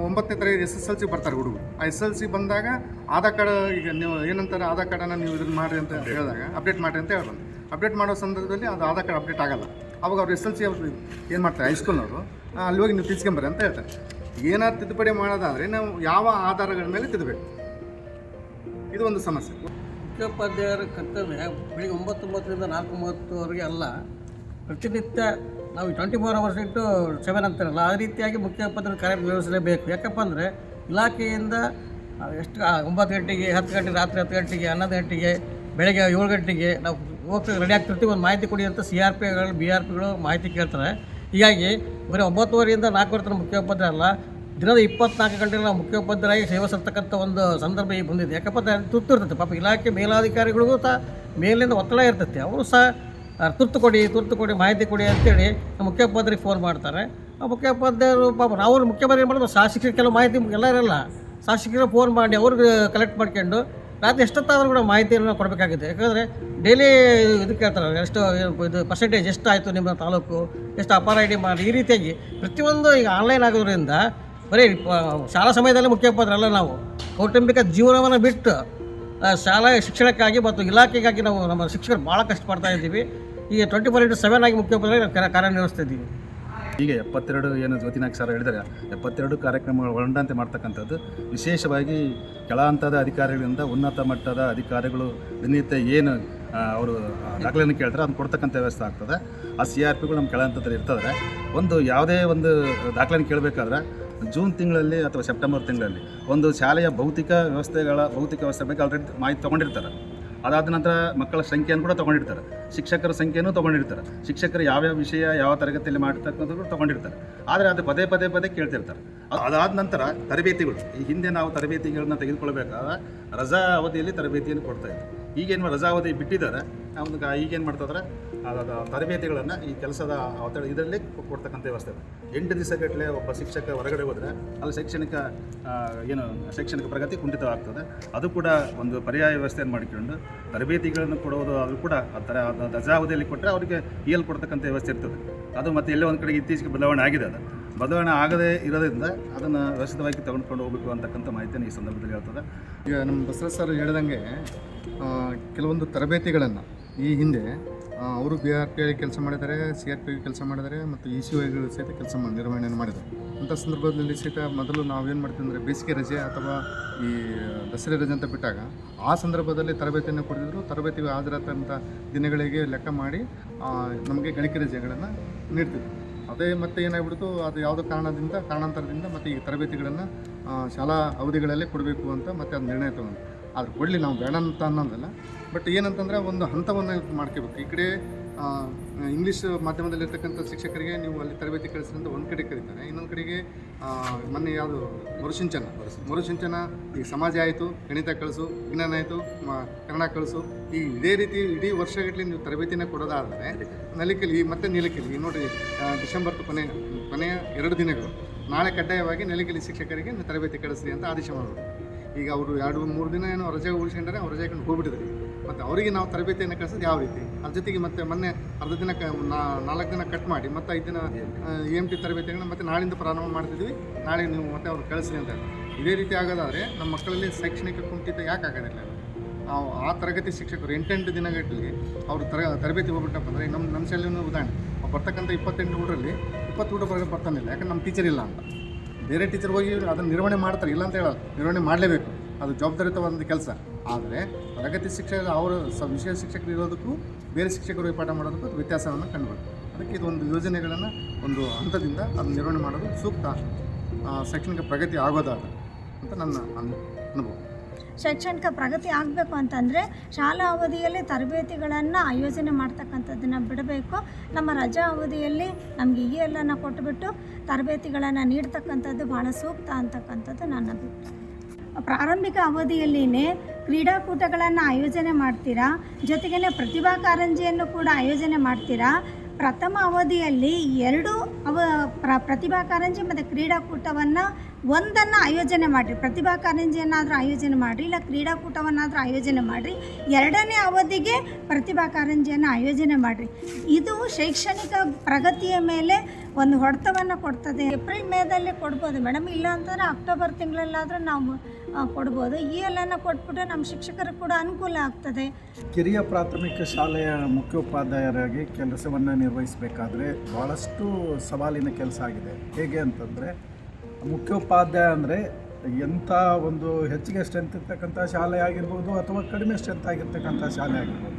9ನೇ ತರಗತಿ SSLC ಬರ್ತಾರೆ ಹುಡುಗರು. ಆ SSLC ಬಂದಾಗ ಆಧಾರ್ ಕಾರ್ಡ್ ಈಗ ನೀವು ಏನಂತಾರೆ, ಆಧಾರ್ ಕಾರ್ಡನ್ನು ನೀವು ಇದನ್ನು ಮಾಡಿರಿ ಅಂತ ಹೇಳಿದಾಗ ಅಪ್ಡೇಟ್ ಮಾಡಿರಿ ಅಂತ ಹೇಳ್ಬೋದು. ಅಪ್ಡೇಟ್ ಮಾಡೋ ಸಂದರ್ಭದಲ್ಲಿ ಅದು ಆಧಾರ್ ಕಾರ್ಡ್ ಅಪ್ಡೇಟ್ ಆಗೋಲ್ಲ. ಅವಾಗ ಅವ್ರು SSLC ಅವರು ಏನು ಮಾಡ್ತಾರೆ, ಹೈಸ್ಕೂಲ್ನವರು ಅಲ್ಲಿ ಹೋಗಿ ನೀವು ತಿಳ್ಸ್ಕೊಂಬರ್ರಿ ಅಂತ ಹೇಳ್ತಾರೆ. ಏನಾದ್ರು ತಿದ್ದುಪಡಿ ಮಾಡೋದಾದರೆ ನಾವು ಯಾವ ಆಧಾರಗಳ ಮೇಲೆ ತಿದ್ದಬೇಕು, ಇದು ಒಂದು ಸಮಸ್ಯೆ. ಮುಖ್ಯೋಪಾಧ್ಯಾಯರ ಕರ್ತವ್ಯ ಬೆಳಿಗ್ಗೆ 9:30ರಿಂದ 4:30ವರೆಗೆ ಅಲ್ಲ, ಪ್ರತಿನಿತ್ಯ ನಾವು 24 hours ಇಂಟು 7 ಅಂತಾರಲ್ಲ, ಆ ರೀತಿಯಾಗಿ ಮುಖ್ಯೋಪಾಧ್ಯಾಯರ ಕಾರ್ಯನಿರ್ವಹಿಸಲೇಬೇಕು. ಯಾಕಪ್ಪ ಅಂದರೆ ಇಲಾಖೆಯಿಂದ ಎಷ್ಟು 9 ಗಂಟೆಗೆ, 10 ಗಂಟೆಗೆ, ರಾತ್ರಿ 10 ಗಂಟೆಗೆ, 11 ಗಂಟೆಗೆ, ಬೆಳಗ್ಗೆ 7 ಗಂಟೆಗೆ ನಾವು ಹೋಗ್ತಾ ರೆಡಿ ಆಗ್ತಿರ್ತೀವಿ. ಒಂದು ಮಾಹಿತಿ ಕೊಡಿ ಅಂತ CRPಗಳು BRPಗಳು ಮಾಹಿತಿ ಕೇಳ್ತಾರೆ. ಹೀಗಾಗಿ ಬರೀ 9:30ರಿಂದ 4 ತನಕ ಮುಖ್ಯೋಪಾಧ್ಯಾಯ ಅಲ್ಲ, ದಿನದ 24 ಗಂಟೆಗೆ ನಾವು ಮುಖ್ಯೋಪಾಧ್ಯಾಯರಾಗಿ ಸೇವೆ ಸಲ್ತಕ್ಕಂಥ ಒಂದು ಸಂದರ್ಭ ಈಗ ಬಂದಿದೆ. ಯಾಕಪ್ಪ ಅಂದರೆ ತುರ್ತು ಇರ್ತೈತೆ. ಪಾಪ ಇಲಾಖೆ ಮೇಲಾಧಿಕಾರಿಗಳಿಗೂ ಮೇಲಿಂದ ಒತ್ತಡ ಇರ್ತೈತೆ. ಅವರು ಸಹ ತುರ್ತು ಕೊಡಿ ಮಾಹಿತಿ ಕೊಡಿ ಅಂತೇಳಿ ಮುಖ್ಯೋಪಾಧ್ಯಾಯರಿಗೆ ಫೋನ್ ಮಾಡ್ತಾರೆ. ಆ ಮುಖ್ಯೋಪಾಧ್ಯಾಯರು ಪಾಪ ನಾವು ಮುಖ್ಯೋಪಾಧ್ಯಾಯರು ಮಾಡಿದ್ರೆ ಶಾಸಕರಿಗೆ ಕೆಲವು ಮಾಹಿತಿ ಎಲ್ಲ ಇರಲ್ಲ. ಶಾಸಕರಿಗೆ ಫೋನ್ ಮಾಡಿ ಅವ್ರಿಗೆ ಕಲೆಕ್ಟ್ ಮಾಡ್ಕೊಂಡು ರಾತ್ರಿ ಎಷ್ಟೊತ್ತಾದರೂ ಕೂಡ ಮಾಹಿತಿಯನ್ನು ಕೊಡಬೇಕಾಗಿದೆ. ಯಾಕಂದರೆ ಡೈಲಿ ಇದು ಕೇಳ್ತಾರೆ, ಎಷ್ಟು ಇದು ಪರ್ಸೆಂಟೇಜ್ ಎಷ್ಟಾಯಿತು ನಿಮ್ಮ ತಾಲೂಕು, ಎಷ್ಟು ಅಪಾರ ID ಮಾಡಿ, ಈ ರೀತಿಯಾಗಿ ಪ್ರತಿಯೊಂದು ಈಗ ಆನ್ಲೈನ್ ಆಗೋದ್ರಿಂದ ಬರೀ ಶಾಲಾ ಸಮಯದಲ್ಲೇ ಮುಖ್ಯೋಪಾಧ್ಯಾಯರಲ್ಲ ನಾವು ಕೌಟುಂಬಿಕ ಜೀವನವನ್ನು ಬಿಟ್ಟು ಶಾಲಾ ಶಿಕ್ಷಣಕ್ಕಾಗಿ ಮತ್ತು ಇಲಾಖೆಗಾಗಿ ನಾವು ನಮ್ಮ ಶಿಕ್ಷಕರು ಭಾಳ ಕಷ್ಟಪಡ್ತಾ ಇದ್ದೀವಿ. ಈಗ 24/7 ಆಗಿ ಮುಖ್ಯೋಪಾಧ್ಯಾಯರು ಕಾರ್ಯನಿರ್ವಹಿಸ್ತಾ ಇದ್ದೀವಿ. ಹೀಗೆ 72 ಏನು ಜ್ಯೋತಿನಾಯಕ್ ಸರ್ ಹೇಳಿದರೆ 72 ಕಾರ್ಯಕ್ರಮಗಳು ಒಳಗೊಂಡಂತೆ ಮಾಡ್ತಕ್ಕಂಥದ್ದು ವಿಶೇಷವಾಗಿ ಕೆಳ ಹಂತದ ಅಧಿಕಾರಿಗಳಿಂದ ಉನ್ನತ ಮಟ್ಟದ ಅಧಿಕಾರಿಗಳು ದಿನನಿತ್ಯ ಏನು ಅವರು ದಾಖಲೆಯನ್ನು ಕೇಳ್ತಾರೆ ಅದನ್ನು ಕೊಡ್ತಕ್ಕಂಥ ವ್ಯವಸ್ಥೆ ಆಗ್ತದೆ. ಆ CRPಗಳು ನಮ್ಮ ಕೆಳ ಹಂತದಲ್ಲಿ ಇರ್ತದೆ. ಯಾವುದೇ ಒಂದು ದಾಖಲೆಯನ್ನು ಕೇಳಬೇಕಾದ್ರೆ ಜೂನ್ ತಿಂಗಳಲ್ಲಿ ಅಥವಾ ಸೆಪ್ಟೆಂಬರ್ ತಿಂಗಳಲ್ಲಿ ಒಂದು ಶಾಲೆಯ ಭೌತಿಕ ವ್ಯವಸ್ಥೆ ಬಗ್ಗೆ ಆಲ್ರೆಡಿ ಮಾಹಿತಿ ತೊಗೊಂಡಿರ್ತಾರೆ. ಅದಾದ ನಂತರ ಮಕ್ಕಳ ಸಂಖ್ಯೆಯನ್ನು ಕೂಡ ತೊಗೊಂಡಿರ್ತಾರೆ, ಶಿಕ್ಷಕರ ಸಂಖ್ಯೆಯನ್ನು ತೊಗೊಂಡಿರ್ತಾರೆ, ಶಿಕ್ಷಕರು ಯಾವ್ಯಾವ ವಿಷಯ ಯಾವ ತರಗತಿಯಲ್ಲಿ ಮಾಡ್ತಕ್ಕಂಥದ್ದು ತೊಗೊಂಡಿರ್ತಾರೆ. ಆದರೆ ಅದು ಪದೇ ಕೇಳ್ತಿರ್ತಾರೆ. ಅದಾದ ನಂತರ ತರಬೇತಿಗಳು, ಈ ಹಿಂದೆ ನಾವು ತರಬೇತಿಗಳನ್ನ ತೆಗೆದುಕೊಳ್ಬೇಕಾದ್ರೆ ರಜಾ ಅವಧಿಯಲ್ಲಿ ತರಬೇತಿಯನ್ನು ಕೊಡ್ತಾಯಿದ್ವಿ. ಈಗೇನು ರಜಾ ಅವಧಿ ಬಿಟ್ಟಿದ್ದಾರೆ, ಈಗೇನು ಮಾಡ್ತಿದ್ರೆ ತರಬೇತಿಗಳನ್ನು ಈ ಕೆಲಸದ ಒತ್ತಡ ಇದರಲ್ಲಿ ಕೊಡ್ತಕ್ಕಂಥ ವ್ಯವಸ್ಥೆ ಇದೆ. 8 ದಿವಸಗಟ್ಟಲೆ ಒಬ್ಬ ಶಿಕ್ಷಕ ಹೊರಗಡೆ ಹೋದರೆ ಅಲ್ಲಿ ಶೈಕ್ಷಣಿಕ ಪ್ರಗತಿ ಕುಂಠಿತವಾಗ್ತದೆ. ಅದು ಕೂಡ ಒಂದು ಪರ್ಯಾಯ ವ್ಯವಸ್ಥೆಯನ್ನು ಮಾಡಿಕೊಂಡು ತರಬೇತಿಗಳನ್ನು ಕೊಡೋದು, ಅದು ಕೂಡ ಆ ಥರ ರಜಾ ಅವಧಿಯಲ್ಲಿ ಕೊಟ್ಟರೆ ಅವರಿಗೆ ಕೊಡ್ತಕ್ಕಂಥ ವ್ಯವಸ್ಥೆ ಇರ್ತದೆ. ಅದು ಮತ್ತು ಎಲ್ಲೇ ಒಂದು ಕಡೆಗೆ ಇತ್ತೀಚೆಗೆ ಬದಲಾವಣೆ ಆಗಿದೆ. ಅದು ಬದಲಾವಣೆ ಆಗದೇ ಇರೋದ್ರಿಂದ ಅದನ್ನು ವ್ಯವಸ್ಥಿತವಾಗಿ ತೆಗೆದುಕೊಂಡು ಹೋಗಬೇಕು ಅಂತಕ್ಕಂಥ ಮಾಹಿತಿಯನ್ನು ಈ ಸಂದರ್ಭದಲ್ಲಿ ಹೇಳ್ತದೆ. ಈಗ ನಮ್ಮ ಬಸವರಾಜ್ ಸರ್ ಹೇಳಿದಂಗೆ ಕೆಲವೊಂದು ತರಬೇತಿಗಳನ್ನು ಈ ಹಿಂದೆ ಅವರು BRP ಕೆಲಸ ಮಾಡಿದ್ದಾರೆ, CRP ಕೆಲಸ ಮಾಡಿದ್ದಾರೆ ಮತ್ತು ECOಗಳು ಸಹಿತ ನಿರ್ವಹಣೆಯನ್ನು ಮಾಡಿದ್ದಾರೆ. ಅಂಥ ಸಂದರ್ಭದಲ್ಲಿ ಸಹಿತ ಮೊದಲು ನಾವೇನು ಮಾಡ್ತೀವಿ ಅಂದರೆ ಬೇಸಿಗೆ ರಜೆ ಅಥವಾ ಈ ದಸರಾ ರಜೆ ಅಂತ ಬಿಟ್ಟಾಗ ಆ ಸಂದರ್ಭದಲ್ಲಿ ತರಬೇತಿಯನ್ನು ಕೊಡ್ತಿದ್ರು. ತರಬೇತಿಗೆ ಹಾಜರಾದಂಥ ದಿನಗಳಿಗೆ ಲೆಕ್ಕ ಮಾಡಿ ನಮಗೆ ಗಳಿಕೆ ರಜೆಗಳನ್ನು ನೀಡ್ತಿದ್ರು. ಅದೇ ಮತ್ತೆ ಏನಾಗ್ಬಿಡ್ತು, ಅದು ಯಾವುದೋ ಕಾರಣಾಂತರದಿಂದ ಮತ್ತು ಈ ತರಬೇತಿಗಳನ್ನು ಶಾಲಾ ಅವಧಿಗಳಲ್ಲೇ ಕೊಡಬೇಕು ಅಂತ ಮತ್ತೆ ಅದು ನಿರ್ಣಯ ತಗೊಂಡು ಆದ್ರೆ ಕೊಡಲಿ, ನಾವು ಬೇಡ ಅಂತ ಅನ್ನೋದಲ್ಲ. ಬಟ್ ಏನಂತಂದರೆ ಒಂದು ಹಂತವನ್ನು ಮಾಡ್ಕೋಬೇಕು. ಈ ಕಡೆ ಇಂಗ್ಲೀಷ್ ಮಾಧ್ಯಮದಲ್ಲಿರ್ತಕ್ಕಂಥ ಶಿಕ್ಷಕರಿಗೆ ನೀವು ಅಲ್ಲಿ ತರಬೇತಿ ಕಳಿಸಿ ಅಂತ ಒಂದು ಕಡೆ ಕರೀತಾರೆ, ಇನ್ನೊಂದು ಕಡೆಗೆ ಮೊನ್ನೆ ಯಾವುದು ಮರುಸಿಂಚನ ಈ ಸಮಾಜ ಆಯಿತು, ಗಣಿತ ಕಳಿಸು, ವಿಜ್ಞಾನ ಆಯಿತು, ಕನ್ನಡ ಕಳಿಸು, ಇದೇ ರೀತಿ ಇಡೀ ವರ್ಷಗಟ್ಟಲೆ ನೀವು ತರಬೇತಿನ ಕೊಡೋದಾದರೆ ನಲಿಕಲಿ ಮತ್ತು ನೀಲಕಲಿ ನೋಡಿ ಡಿಸೆಂಬರ್ ಕೊನೆಯ 2 ದಿನಗಳು ನಾಳೆ ಕಡ್ಡಾಯವಾಗಿ ನೆಲಗಿಲಿ ಶಿಕ್ಷಕರಿಗೆ ತರಬೇತಿ ಕಳಿಸ್ರಿ ಅಂತ ಆದೇಶ ಮಾಡಬೇಕು. ಈಗ ಅವರು 2-3 ದಿನ ಏನೋ ರಜೆ ಉಳಿಸ್ಕೊಂಡ್ರೆ ಅವ್ರು ರಜೆ ಹಾಕೊಂಡು ಹೋಗ್ಬಿಟ್ಟಿದ್ರಿ. ಮತ್ತು ಅವರಿಗೆ ನಾವು ತರಬೇತಿಯನ್ನು ಕಳಿಸೋದು ಯಾವ ರೀತಿ? ಅದ್ರ ಜೊತೆಗೆ ಮತ್ತೆ ಮೊನ್ನೆ ಅರ್ಧ ದಿನ 4 ದಿನ ಕಟ್ ಮಾಡಿ ಮತ್ತೆ 5 ದಿನ EMT ತರಬೇತಿಗಳನ್ನ ಮತ್ತೆ ನಾಳಿಂದ ಪ್ರಾರಂಭ ಮಾಡ್ತಿದ್ವಿ. ನಾಳೆ ನೀವು ಮತ್ತೆ ಅವ್ರು ಕಳಿಸ್ರಿ ಅಂತ. ಇದೇ ರೀತಿ ಆಗೋದಾದರೆ ನಮ್ಮ ಮಕ್ಕಳಲ್ಲಿ ಶೈಕ್ಷಣಿಕ ಕುಂಠಿತ ಯಾಕೆ ಆಗೋದಿಲ್ಲ? ನಾವು ಆ ತರಗತಿ ಶಿಕ್ಷಕರು 8 ದಿನಗಟ್ಟಲೆ ಅವರು ತರಬೇತಿ ಹೋಗ್ಬಿಟ್ಟಪ್ಪ ಅಂದರೆ ನಮ್ಮ ಶಾಲೆಯನ್ನು ಉದಾಹರಣೆ ಬರ್ತಕ್ಕಂಥ 28 ಹುಡುಗರಲ್ಲಿ 20 ಹುಡುಗರು ಬರ್ತಾನಿಲ್ಲ, ಯಾಕಂದ್ರೆ ನಮ್ಮ ಟೀಚರ್ ಇಲ್ಲ ಅಂತ. ಬೇರೆ ಟೀಚರ್ ಹೋಗಿ ಅದನ್ನು ನಿರ್ವಹಣೆ ಮಾಡ್ತಾರೆ, ಇಲ್ಲ ಅಂತ ಹೇಳಲ್ಲ, ನಿರ್ವಹಣೆ ಮಾಡಲೇಬೇಕು, ಅದು ಜವಾಬ್ದಾರಿಯುತವಾದ ಕೆಲಸ. ಆದರೆ ತರಗತಿ ಶಿಕ್ಷಕರು ಅವರ ವಿಷಯ ಶಿಕ್ಷಕರು ಇರೋದಕ್ಕೂ ಬೇರೆ ಶಿಕ್ಷಕರು ಪಾಠ ಮಾಡೋದಕ್ಕೂ ವ್ಯತ್ಯಾಸವನ್ನು ಕಂಡುಬರ್ತದೆ. ಅದಕ್ಕೆ ಇದೊಂದು ಯೋಜನೆಗಳನ್ನು ಒಂದು ಹಂತದಿಂದ ಅದನ್ನು ನಿರ್ವಹಣೆ ಮಾಡೋದು ಸೂಕ್ತ, ಶೈಕ್ಷಣಿಕ ಪ್ರಗತಿ ಆಗೋದಾದ ಅಂತ ನನ್ನ ಅನುಭವ. ಶೈಕ್ಷಣಿಕ ಪ್ರಗತಿ ಆಗಬೇಕು ಅಂತಂದರೆ ಶಾಲಾ ಅವಧಿಯಲ್ಲಿ ತರಬೇತಿಗಳನ್ನು ಆಯೋಜನೆ ಮಾಡ್ತಕ್ಕಂಥದ್ದನ್ನು ಬಿಡಬೇಕು. ನಮ್ಮ ರಜಾ ಅವಧಿಯಲ್ಲಿ ನಮಗೆ ಎಲ್ಲನ ಕೊಟ್ಟುಬಿಟ್ಟು ತರಬೇತಿಗಳನ್ನು ನೀಡ್ತಕ್ಕಂಥದ್ದು ಭಾಳ ಸೂಕ್ತ ಅಂತಕ್ಕಂಥದ್ದು ನನ್ನ ಅಭಿಪ್ರಾಯ. ಪ್ರಾರಂಭಿಕ ಅವಧಿಯಲ್ಲಿಯೇ ಕ್ರೀಡಾಕೂಟಗಳನ್ನು ಆಯೋಜನೆ ಮಾಡ್ತೀರಾ, ಜೊತೆಗೇ ಪ್ರತಿಭಾ ಕಾರಂಜಿಯನ್ನು ಕೂಡ ಆಯೋಜನೆ ಮಾಡ್ತೀರಾ. ಪ್ರಥಮ ಅವಧಿಯಲ್ಲಿ 2 ಪ್ರತಿಭಾ ಕಾರಂಜಿ ಮತ್ತು ಕ್ರೀಡಾಕೂಟವನ್ನು ಒಂದನ್ನು ಆಯೋಜನೆ ಮಾಡಿರಿ. ಪ್ರತಿಭಾ ಕಾರಂಜಿಯನ್ನಾದರೂ ಆಯೋಜನೆ ಮಾಡಿರಿ, ಇಲ್ಲ ಕ್ರೀಡಾಕೂಟವನ್ನಾದರೂ ಆಯೋಜನೆ ಮಾಡಿರಿ. 2ನೇ ಅವಧಿಗೆ ಪ್ರತಿಭಾ ಕಾರಂಜಿಯನ್ನು ಆಯೋಜನೆ ಮಾಡಿರಿ. ಇದು ಶೈಕ್ಷಣಿಕ ಪ್ರಗತಿಯ ಮೇಲೆ ಒಂದು ಹೊಡೆತವನ್ನು ಕೊಡ್ತದೆ. ಏಪ್ರಿಲ್ ಮೇದಲ್ಲಿ ಕೊಡ್ಬೋದು ಮೇಡಮ್, ಇಲ್ಲ ಅಂತಂದರೆ ಅಕ್ಟೋಬರ್ ತಿಂಗಳಲ್ಲಾದರೂ ನಾವು ಕೊಡ್ಬೋದು. ಈ ಎಲ್ಲನ ಕೊಟ್ಬಿಟ್ರೆ ನಮ್ಮ ಶಿಕ್ಷಕರಿಗೆ ಕೂಡ ಅನುಕೂಲ ಆಗ್ತದೆ. ಕಿರಿಯ ಪ್ರಾಥಮಿಕ ಶಾಲೆಯ ಮುಖ್ಯೋಪಾಧ್ಯಾಯರಾಗಿ ಕೆಲಸವನ್ನು ನಿರ್ವಹಿಸಬೇಕಾದ್ರೆ ಭಾಳಷ್ಟು ಸವಾಲಿನ ಕೆಲಸ ಆಗಿದೆ. ಹೇಗೆ ಅಂತಂದರೆ ಮುಖ್ಯೋಪಾಧ್ಯಾಯ ಅಂದರೆ ಎಂಥ ಒಂದು ಹೆಚ್ಚಿಗೆ ಸ್ಟ್ರೆಂತ್ ಇರ್ತಕ್ಕಂಥ ಶಾಲೆ ಆಗಿರ್ಬೋದು ಅಥವಾ ಕಡಿಮೆ ಸ್ಟ್ರೆಂತ್ ಆಗಿರ್ತಕ್ಕಂಥ ಶಾಲೆ ಆಗಿರ್ಬೋದು,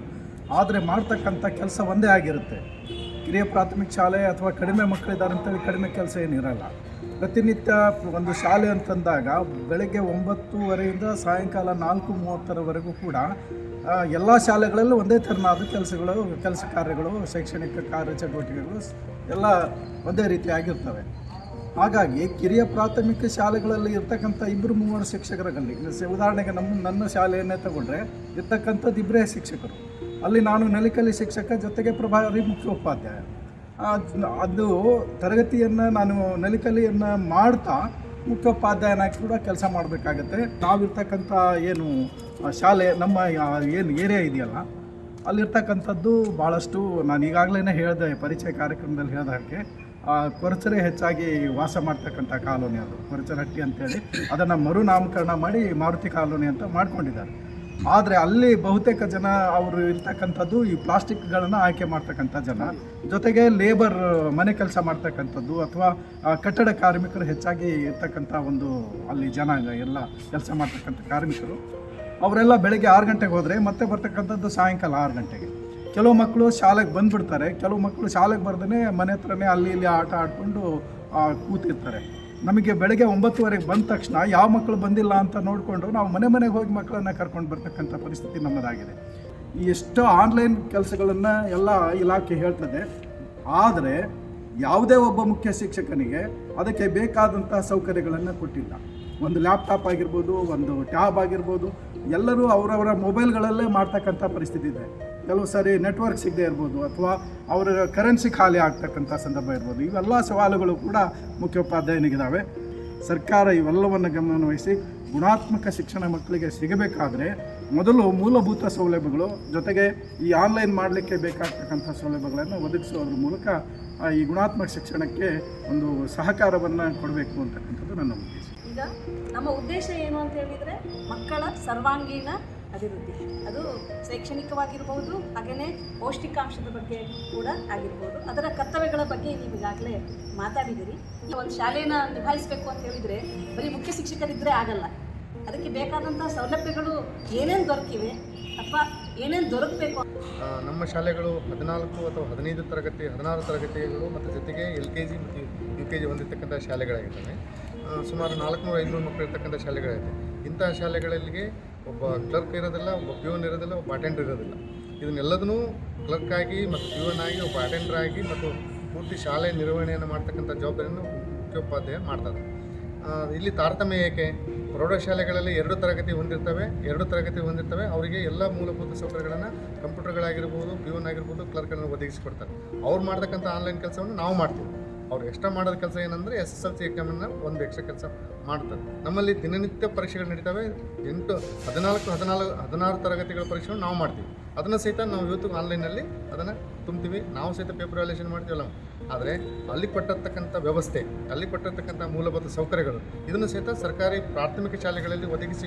ಆದರೆ ಮಾಡ್ತಕ್ಕಂಥ ಕೆಲಸ ಒಂದೇ ಆಗಿರುತ್ತೆ. ಕಿರಿಯ ಪ್ರಾಥಮಿಕ ಶಾಲೆ ಅಥವಾ ಕಡಿಮೆ ಮಕ್ಕಳಿದ್ದಾರೆ ಅಂತೇಳಿ ಕಡಿಮೆ ಕೆಲಸ ಏನಿರಲ್ಲ. ಪ್ರತಿನಿತ್ಯ ಒಂದು ಶಾಲೆ ಅಂತಂದಾಗ ಬೆಳಗ್ಗೆ 9:30 ಸಾಯಂಕಾಲ 4:30 ಕೂಡ ಎಲ್ಲ ಶಾಲೆಗಳಲ್ಲೂ ಒಂದೇ ಥರನಾದ ಕೆಲಸ ಕಾರ್ಯಗಳು, ಶೈಕ್ಷಣಿಕ ಕಾರ್ಯಚಟುವಟಿಕೆಗಳು ಎಲ್ಲ ಒಂದೇ ರೀತಿಯಾಗಿರ್ತವೆ. ಹಾಗಾಗಿ ಕಿರಿಯ ಪ್ರಾಥಮಿಕ ಶಾಲೆಗಳಲ್ಲಿ ಇರ್ತಕ್ಕಂಥ 2-3 ಶಿಕ್ಷಕರಲ್ಲಿ, ಉದಾಹರಣೆಗೆ ನನ್ನ ಶಾಲೆಯನ್ನೇ ತಗೊಂಡ್ರೆ ಇರ್ತಕ್ಕಂಥದ್ದು 2 ಶಿಕ್ಷಕರು. ಅಲ್ಲಿ ನಾನು ನೆಲಕಲಿ ಶಿಕ್ಷಕ, ಜೊತೆಗೆ ಪ್ರಭಾರಿ ಮುಖ್ಯೋಪಾಧ್ಯಾಯ. ಅದು ತರಗತಿಯನ್ನು ನಾನು ನೆಲಕಲಿಯನ್ನು ಮಾಡ್ತಾ ಮುಖ್ಯೋಪಾಧ್ಯಾಯನಾಗಿ ಕೂಡ ಕೆಲಸ ಮಾಡಬೇಕಾಗತ್ತೆ. ನಾವಿರ್ತಕ್ಕಂಥ ಏನು ಶಾಲೆ, ನಮ್ಮ ಏನು ಏರಿಯಾ ಇದೆಯಲ್ಲ, ಅಲ್ಲಿರ್ತಕ್ಕಂಥದ್ದು ಭಾಳಷ್ಟು ನಾನು ಈಗಾಗಲೇ ಹೇಳಿದೆ, ಪರಿಚಯ ಕಾರ್ಯಕ್ರಮದಲ್ಲಿ ಹೇಳಿದ ಹಾಗೆ ಕೊರಚರೆ ಹೆಚ್ಚಾಗಿ ವಾಸ ಮಾಡ್ತಕ್ಕಂಥ ಕಾಲೋನಿ ಅದು ಕೊರಚರಹಟ್ಟಿ ಅಂತೇಳಿ ಅದನ್ನು ಮರುನಾಮಕರಣ ಮಾಡಿ ಮಾರುತಿ ಕಾಲೋನಿ ಅಂತ ಮಾಡ್ಕೊಂಡಿದ್ದಾರೆ. ಆದರೆ ಅಲ್ಲಿ ಬಹುತೇಕ ಜನ ಅವರು ಇರ್ತಕ್ಕಂಥದ್ದು ಈ ಪ್ಲಾಸ್ಟಿಕ್ಗಳನ್ನು ಆಯ್ಕೆ ಮಾಡ್ತಕ್ಕಂಥ ಜನ, ಜೊತೆಗೆ ಲೇಬರ್ ಮನೆ ಕೆಲಸ ಮಾಡ್ತಕ್ಕಂಥದ್ದು ಅಥವಾ ಕಟ್ಟಡ ಕಾರ್ಮಿಕರು ಹೆಚ್ಚಾಗಿ ಇರ್ತಕ್ಕಂಥ ಒಂದು ಅಲ್ಲಿ ಜನಾಂಗ, ಎಲ್ಲ ಕೆಲಸ ಮಾಡ್ತಕ್ಕಂಥ ಕಾರ್ಮಿಕರು. ಅವರೆಲ್ಲ ಬೆಳಗ್ಗೆ 6 ಗಂಟೆಗೆ ಹೋದರೆ ಮತ್ತೆ ಬರ್ತಕ್ಕಂಥದ್ದು ಸಾಯಂಕಾಲ 6 ಗಂಟೆಗೆ. ಕೆಲವು ಮಕ್ಕಳು ಶಾಲೆಗೆ ಬಂದುಬಿಡ್ತಾರೆ, ಕೆಲವು ಮಕ್ಕಳು ಶಾಲೆಗೆ ಬರ್ದೇ ಮನೆ ಹತ್ರನೇ ಅಲ್ಲಿ ಇಲ್ಲಿ ಆಟ ಆಡಿಕೊಂಡು ಕೂತಿರ್ತಾರೆ. ನಮಗೆ ಬೆಳಗ್ಗೆ 9:30 ಬಂದ ತಕ್ಷಣ ಯಾವ ಮಕ್ಕಳು ಬಂದಿಲ್ಲ ಅಂತ ನೋಡಿಕೊಂಡು ನಾವು ಮನೆಗೆ ಹೋಗಿ ಮಕ್ಕಳನ್ನು ಕರ್ಕೊಂಡು ಬರ್ತಕ್ಕಂಥ ಪರಿಸ್ಥಿತಿ ನಮ್ಮದಾಗಿದೆ. ಈ ಎಷ್ಟೋ ಆನ್ಲೈನ್ ಕೆಲಸಗಳನ್ನು ಎಲ್ಲ ಇಲಾಖೆ ಹೇಳ್ತದೆ, ಆದರೆ ಯಾವುದೇ ಒಬ್ಬ ಮುಖ್ಯ ಶಿಕ್ಷಕನಿಗೆ ಅದಕ್ಕೆ ಬೇಕಾದಂಥ ಸೌಕರ್ಯಗಳನ್ನು ಕೊಟ್ಟಿಲ್ಲ. ಒಂದು ಲ್ಯಾಪ್ಟಾಪ್ ಆಗಿರ್ಬೋದು, ಒಂದು ಟ್ಯಾಬ್ ಆಗಿರ್ಬೋದು, ಎಲ್ಲರೂ ಅವರವರ ಮೊಬೈಲ್ಗಳಲ್ಲೇ ಮಾಡ್ತಕ್ಕಂಥ ಪರಿಸ್ಥಿತಿ ಇದೆ. ಕೆಲವು ಸಾರಿ ನೆಟ್ವರ್ಕ್ ಸಿಗದೆ ಇರ್ಬೋದು ಅಥವಾ ಅವರ ಕರೆನ್ಸಿ ಖಾಲಿ ಆಗ್ತಕ್ಕಂಥ ಸಂದರ್ಭ ಇರ್ಬೋದು. ಇವೆಲ್ಲ ಸವಾಲುಗಳು ಕೂಡ ಮುಖ್ಯೋಪಾಧ್ಯಾಯನಿಗಿದ್ದಾವೆ. ಸರ್ಕಾರ ಇವೆಲ್ಲವನ್ನು ಗಮನವಹಿಸಿ ಗುಣಾತ್ಮಕ ಶಿಕ್ಷಣ ಮಕ್ಕಳಿಗೆ ಸಿಗಬೇಕಾದ್ರೆ ಮೊದಲು ಮೂಲಭೂತ ಸೌಲಭ್ಯಗಳು ಜೊತೆಗೆ ಈ ಆನ್ಲೈನ್ ಮಾಡಲಿಕ್ಕೆ ಬೇಕಾಗ್ತಕ್ಕಂಥ ಸೌಲಭ್ಯಗಳನ್ನು ಒದಗಿಸೋದ್ರ ಮೂಲಕ ಈ ಗುಣಾತ್ಮಕ ಶಿಕ್ಷಣಕ್ಕೆ ಒಂದು ಸಹಕಾರವನ್ನು ಕೊಡಬೇಕು ಅಂತಕ್ಕಂಥದ್ದು ನನ್ನ ಉದ್ದೇಶ. ಈಗ ನಮ್ಮ ಉದ್ದೇಶ ಏನು ಅಂತ ಹೇಳಿದರೆ ಮಕ್ಕಳ ಸರ್ವಾಂಗೀಣ ಅಭಿವೃದ್ಧಿ, ಅದು ಶೈಕ್ಷಣಿಕವಾಗಿರ್ಬೋದು, ಹಾಗೆಯೇ ಪೌಷ್ಟಿಕಾಂಶದ ಬಗ್ಗೆ ಕೂಡ ಆಗಿರ್ಬೋದು. ಅದರ ಕರ್ತವ್ಯಗಳ ಬಗ್ಗೆ ನೀವು ಈಗಾಗಲೇ ಮಾತಾಡಿದ್ದೀರಿ. ಈ ಒಂದು ಶಾಲೆಯನ್ನು ನಿಭಾಯಿಸಬೇಕು ಅಂತ ಹೇಳಿದರೆ ಬರೀ ಮುಖ್ಯ ಶಿಕ್ಷಕರಿದ್ದರೆ ಆಗಲ್ಲ. ಅದಕ್ಕೆ ಬೇಕಾದಂಥ ಸೌಲಭ್ಯಗಳು ಏನೇನು ದೊರಕಿವೆ ಅಥವಾ ಏನೇನು ದೊರಕಬೇಕು. ನಮ್ಮ ಶಾಲೆಗಳು 14 ಅಥವಾ 15 ತರಗತಿ 16 ತರಗತಿಗಳು ಮತ್ತು ಜೊತೆಗೆ LKG ಮತ್ತು UKG ಹೊಂದಿರತಕ್ಕಂಥ ಶಾಲೆಗಳಾಗಿದ್ದಾವೆ. ಸುಮಾರು 400-500 ಮಕ್ಕಳು ಇರ್ತಕ್ಕಂಥ ಶಾಲೆಗಳಿದೆ. ಇಂಥ ಶಾಲೆಗಳಿಗೆ ಒಬ್ಬ ಕ್ಲರ್ಕ್ ಇರೋದಿಲ್ಲ, ಒಬ್ಬ ಪ್ಯೂನ್ ಇರೋದಿಲ್ಲ, ಒಬ್ಬ ಅಟೆಂಡರ್ ಇರೋದಿಲ್ಲ. ಇದನ್ನೆಲ್ಲದನ್ನೂ ಕ್ಲರ್ಕ್ ಆಗಿ ಮತ್ತು ಪ್ಯೂನ್ ಆಗಿ ಒಬ್ಬ ಅಟೆಂಡರ್ ಆಗಿ ಮತ್ತು ಪೂರ್ತಿ ಶಾಲೆ ನಿರ್ವಹಣೆಯನ್ನು ಮಾಡ್ತಕ್ಕಂಥ ಜವಾಬ್ದಾರಿಯನ್ನು ಮುಖ್ಯೋಪಾಧ್ಯಾಯ ಮಾಡ್ತಾರೆ. ಇಲ್ಲಿ ತಾರತಮ್ಯ ಏಕೆ? ಪ್ರೌಢಶಾಲೆಗಳಲ್ಲಿ 2 ತರಗತಿ ಹೊಂದಿರ್ತವೆ. ಅವರಿಗೆ ಎಲ್ಲ ಮೂಲಭೂತ ಸೌಕರ್ಯಗಳನ್ನು ಕಂಪ್ಯೂಟರ್ಗಳಾಗಿರ್ಬೋದು, ಪ್ಯೂನ್ ಆಗಿರ್ಬೋದು, ಕ್ಲರ್ಕ್ಗಳನ್ನು ಒದಗಿಸಿಕೊಡ್ತಾರೆ. ಅವ್ರು ಮಾಡ್ತಕ್ಕಂಥ ಆನ್ಲೈನ್ ಕೆಲಸವನ್ನು ನಾವು ಮಾಡ್ತೀವಿ. ಅವ್ರು ಎಕ್ಸ್ಟ್ರಾ ಮಾಡೋದ ಕೆಲಸ ಏನಂದರೆ SSLC ಎಕ್ಸಾಮನ್ನು ಒಂದು ಎಕ್ಸ್ಟ್ರಾ ಕೆಲಸ ಮಾಡ್ತಾರೆ. ನಮ್ಮಲ್ಲಿ ದಿನನಿತ್ಯ ಪರೀಕ್ಷೆಗಳು ನಡೀತವೆ. 16 ತರಗತಿಗಳ ಪರೀಕ್ಷೆಗಳು ನಾವು ಮಾಡ್ತೀವಿ. ಅದನ್ನು ಸಹಿತ ನಾವು ಇವತ್ತು ಆನ್ಲೈನಲ್ಲಿ ಅದನ್ನು ತುಂಬ್ತೀವಿ. ನಾವು ಸಹಿತ ಪೇಪರ್ ವ್ಯಾಲ್ಯೂಷನ್ ಮಾಡ್ತೀವಲ್ಲ. ಆದರೆ ಅಲ್ಲಿ ಕೊಟ್ಟಿರ್ತಕ್ಕಂಥ ವ್ಯವಸ್ಥೆ, ಅಲ್ಲಿ ಕೊಟ್ಟಿರ್ತಕ್ಕಂಥ ಮೂಲಭೂತ ಸೌಕರ್ಯಗಳು ಇದನ್ನು ಸಹಿತ ಸರ್ಕಾರಿ ಪ್ರಾಥಮಿಕ ಶಾಲೆಗಳಲ್ಲಿ ಒದಗಿಸಿ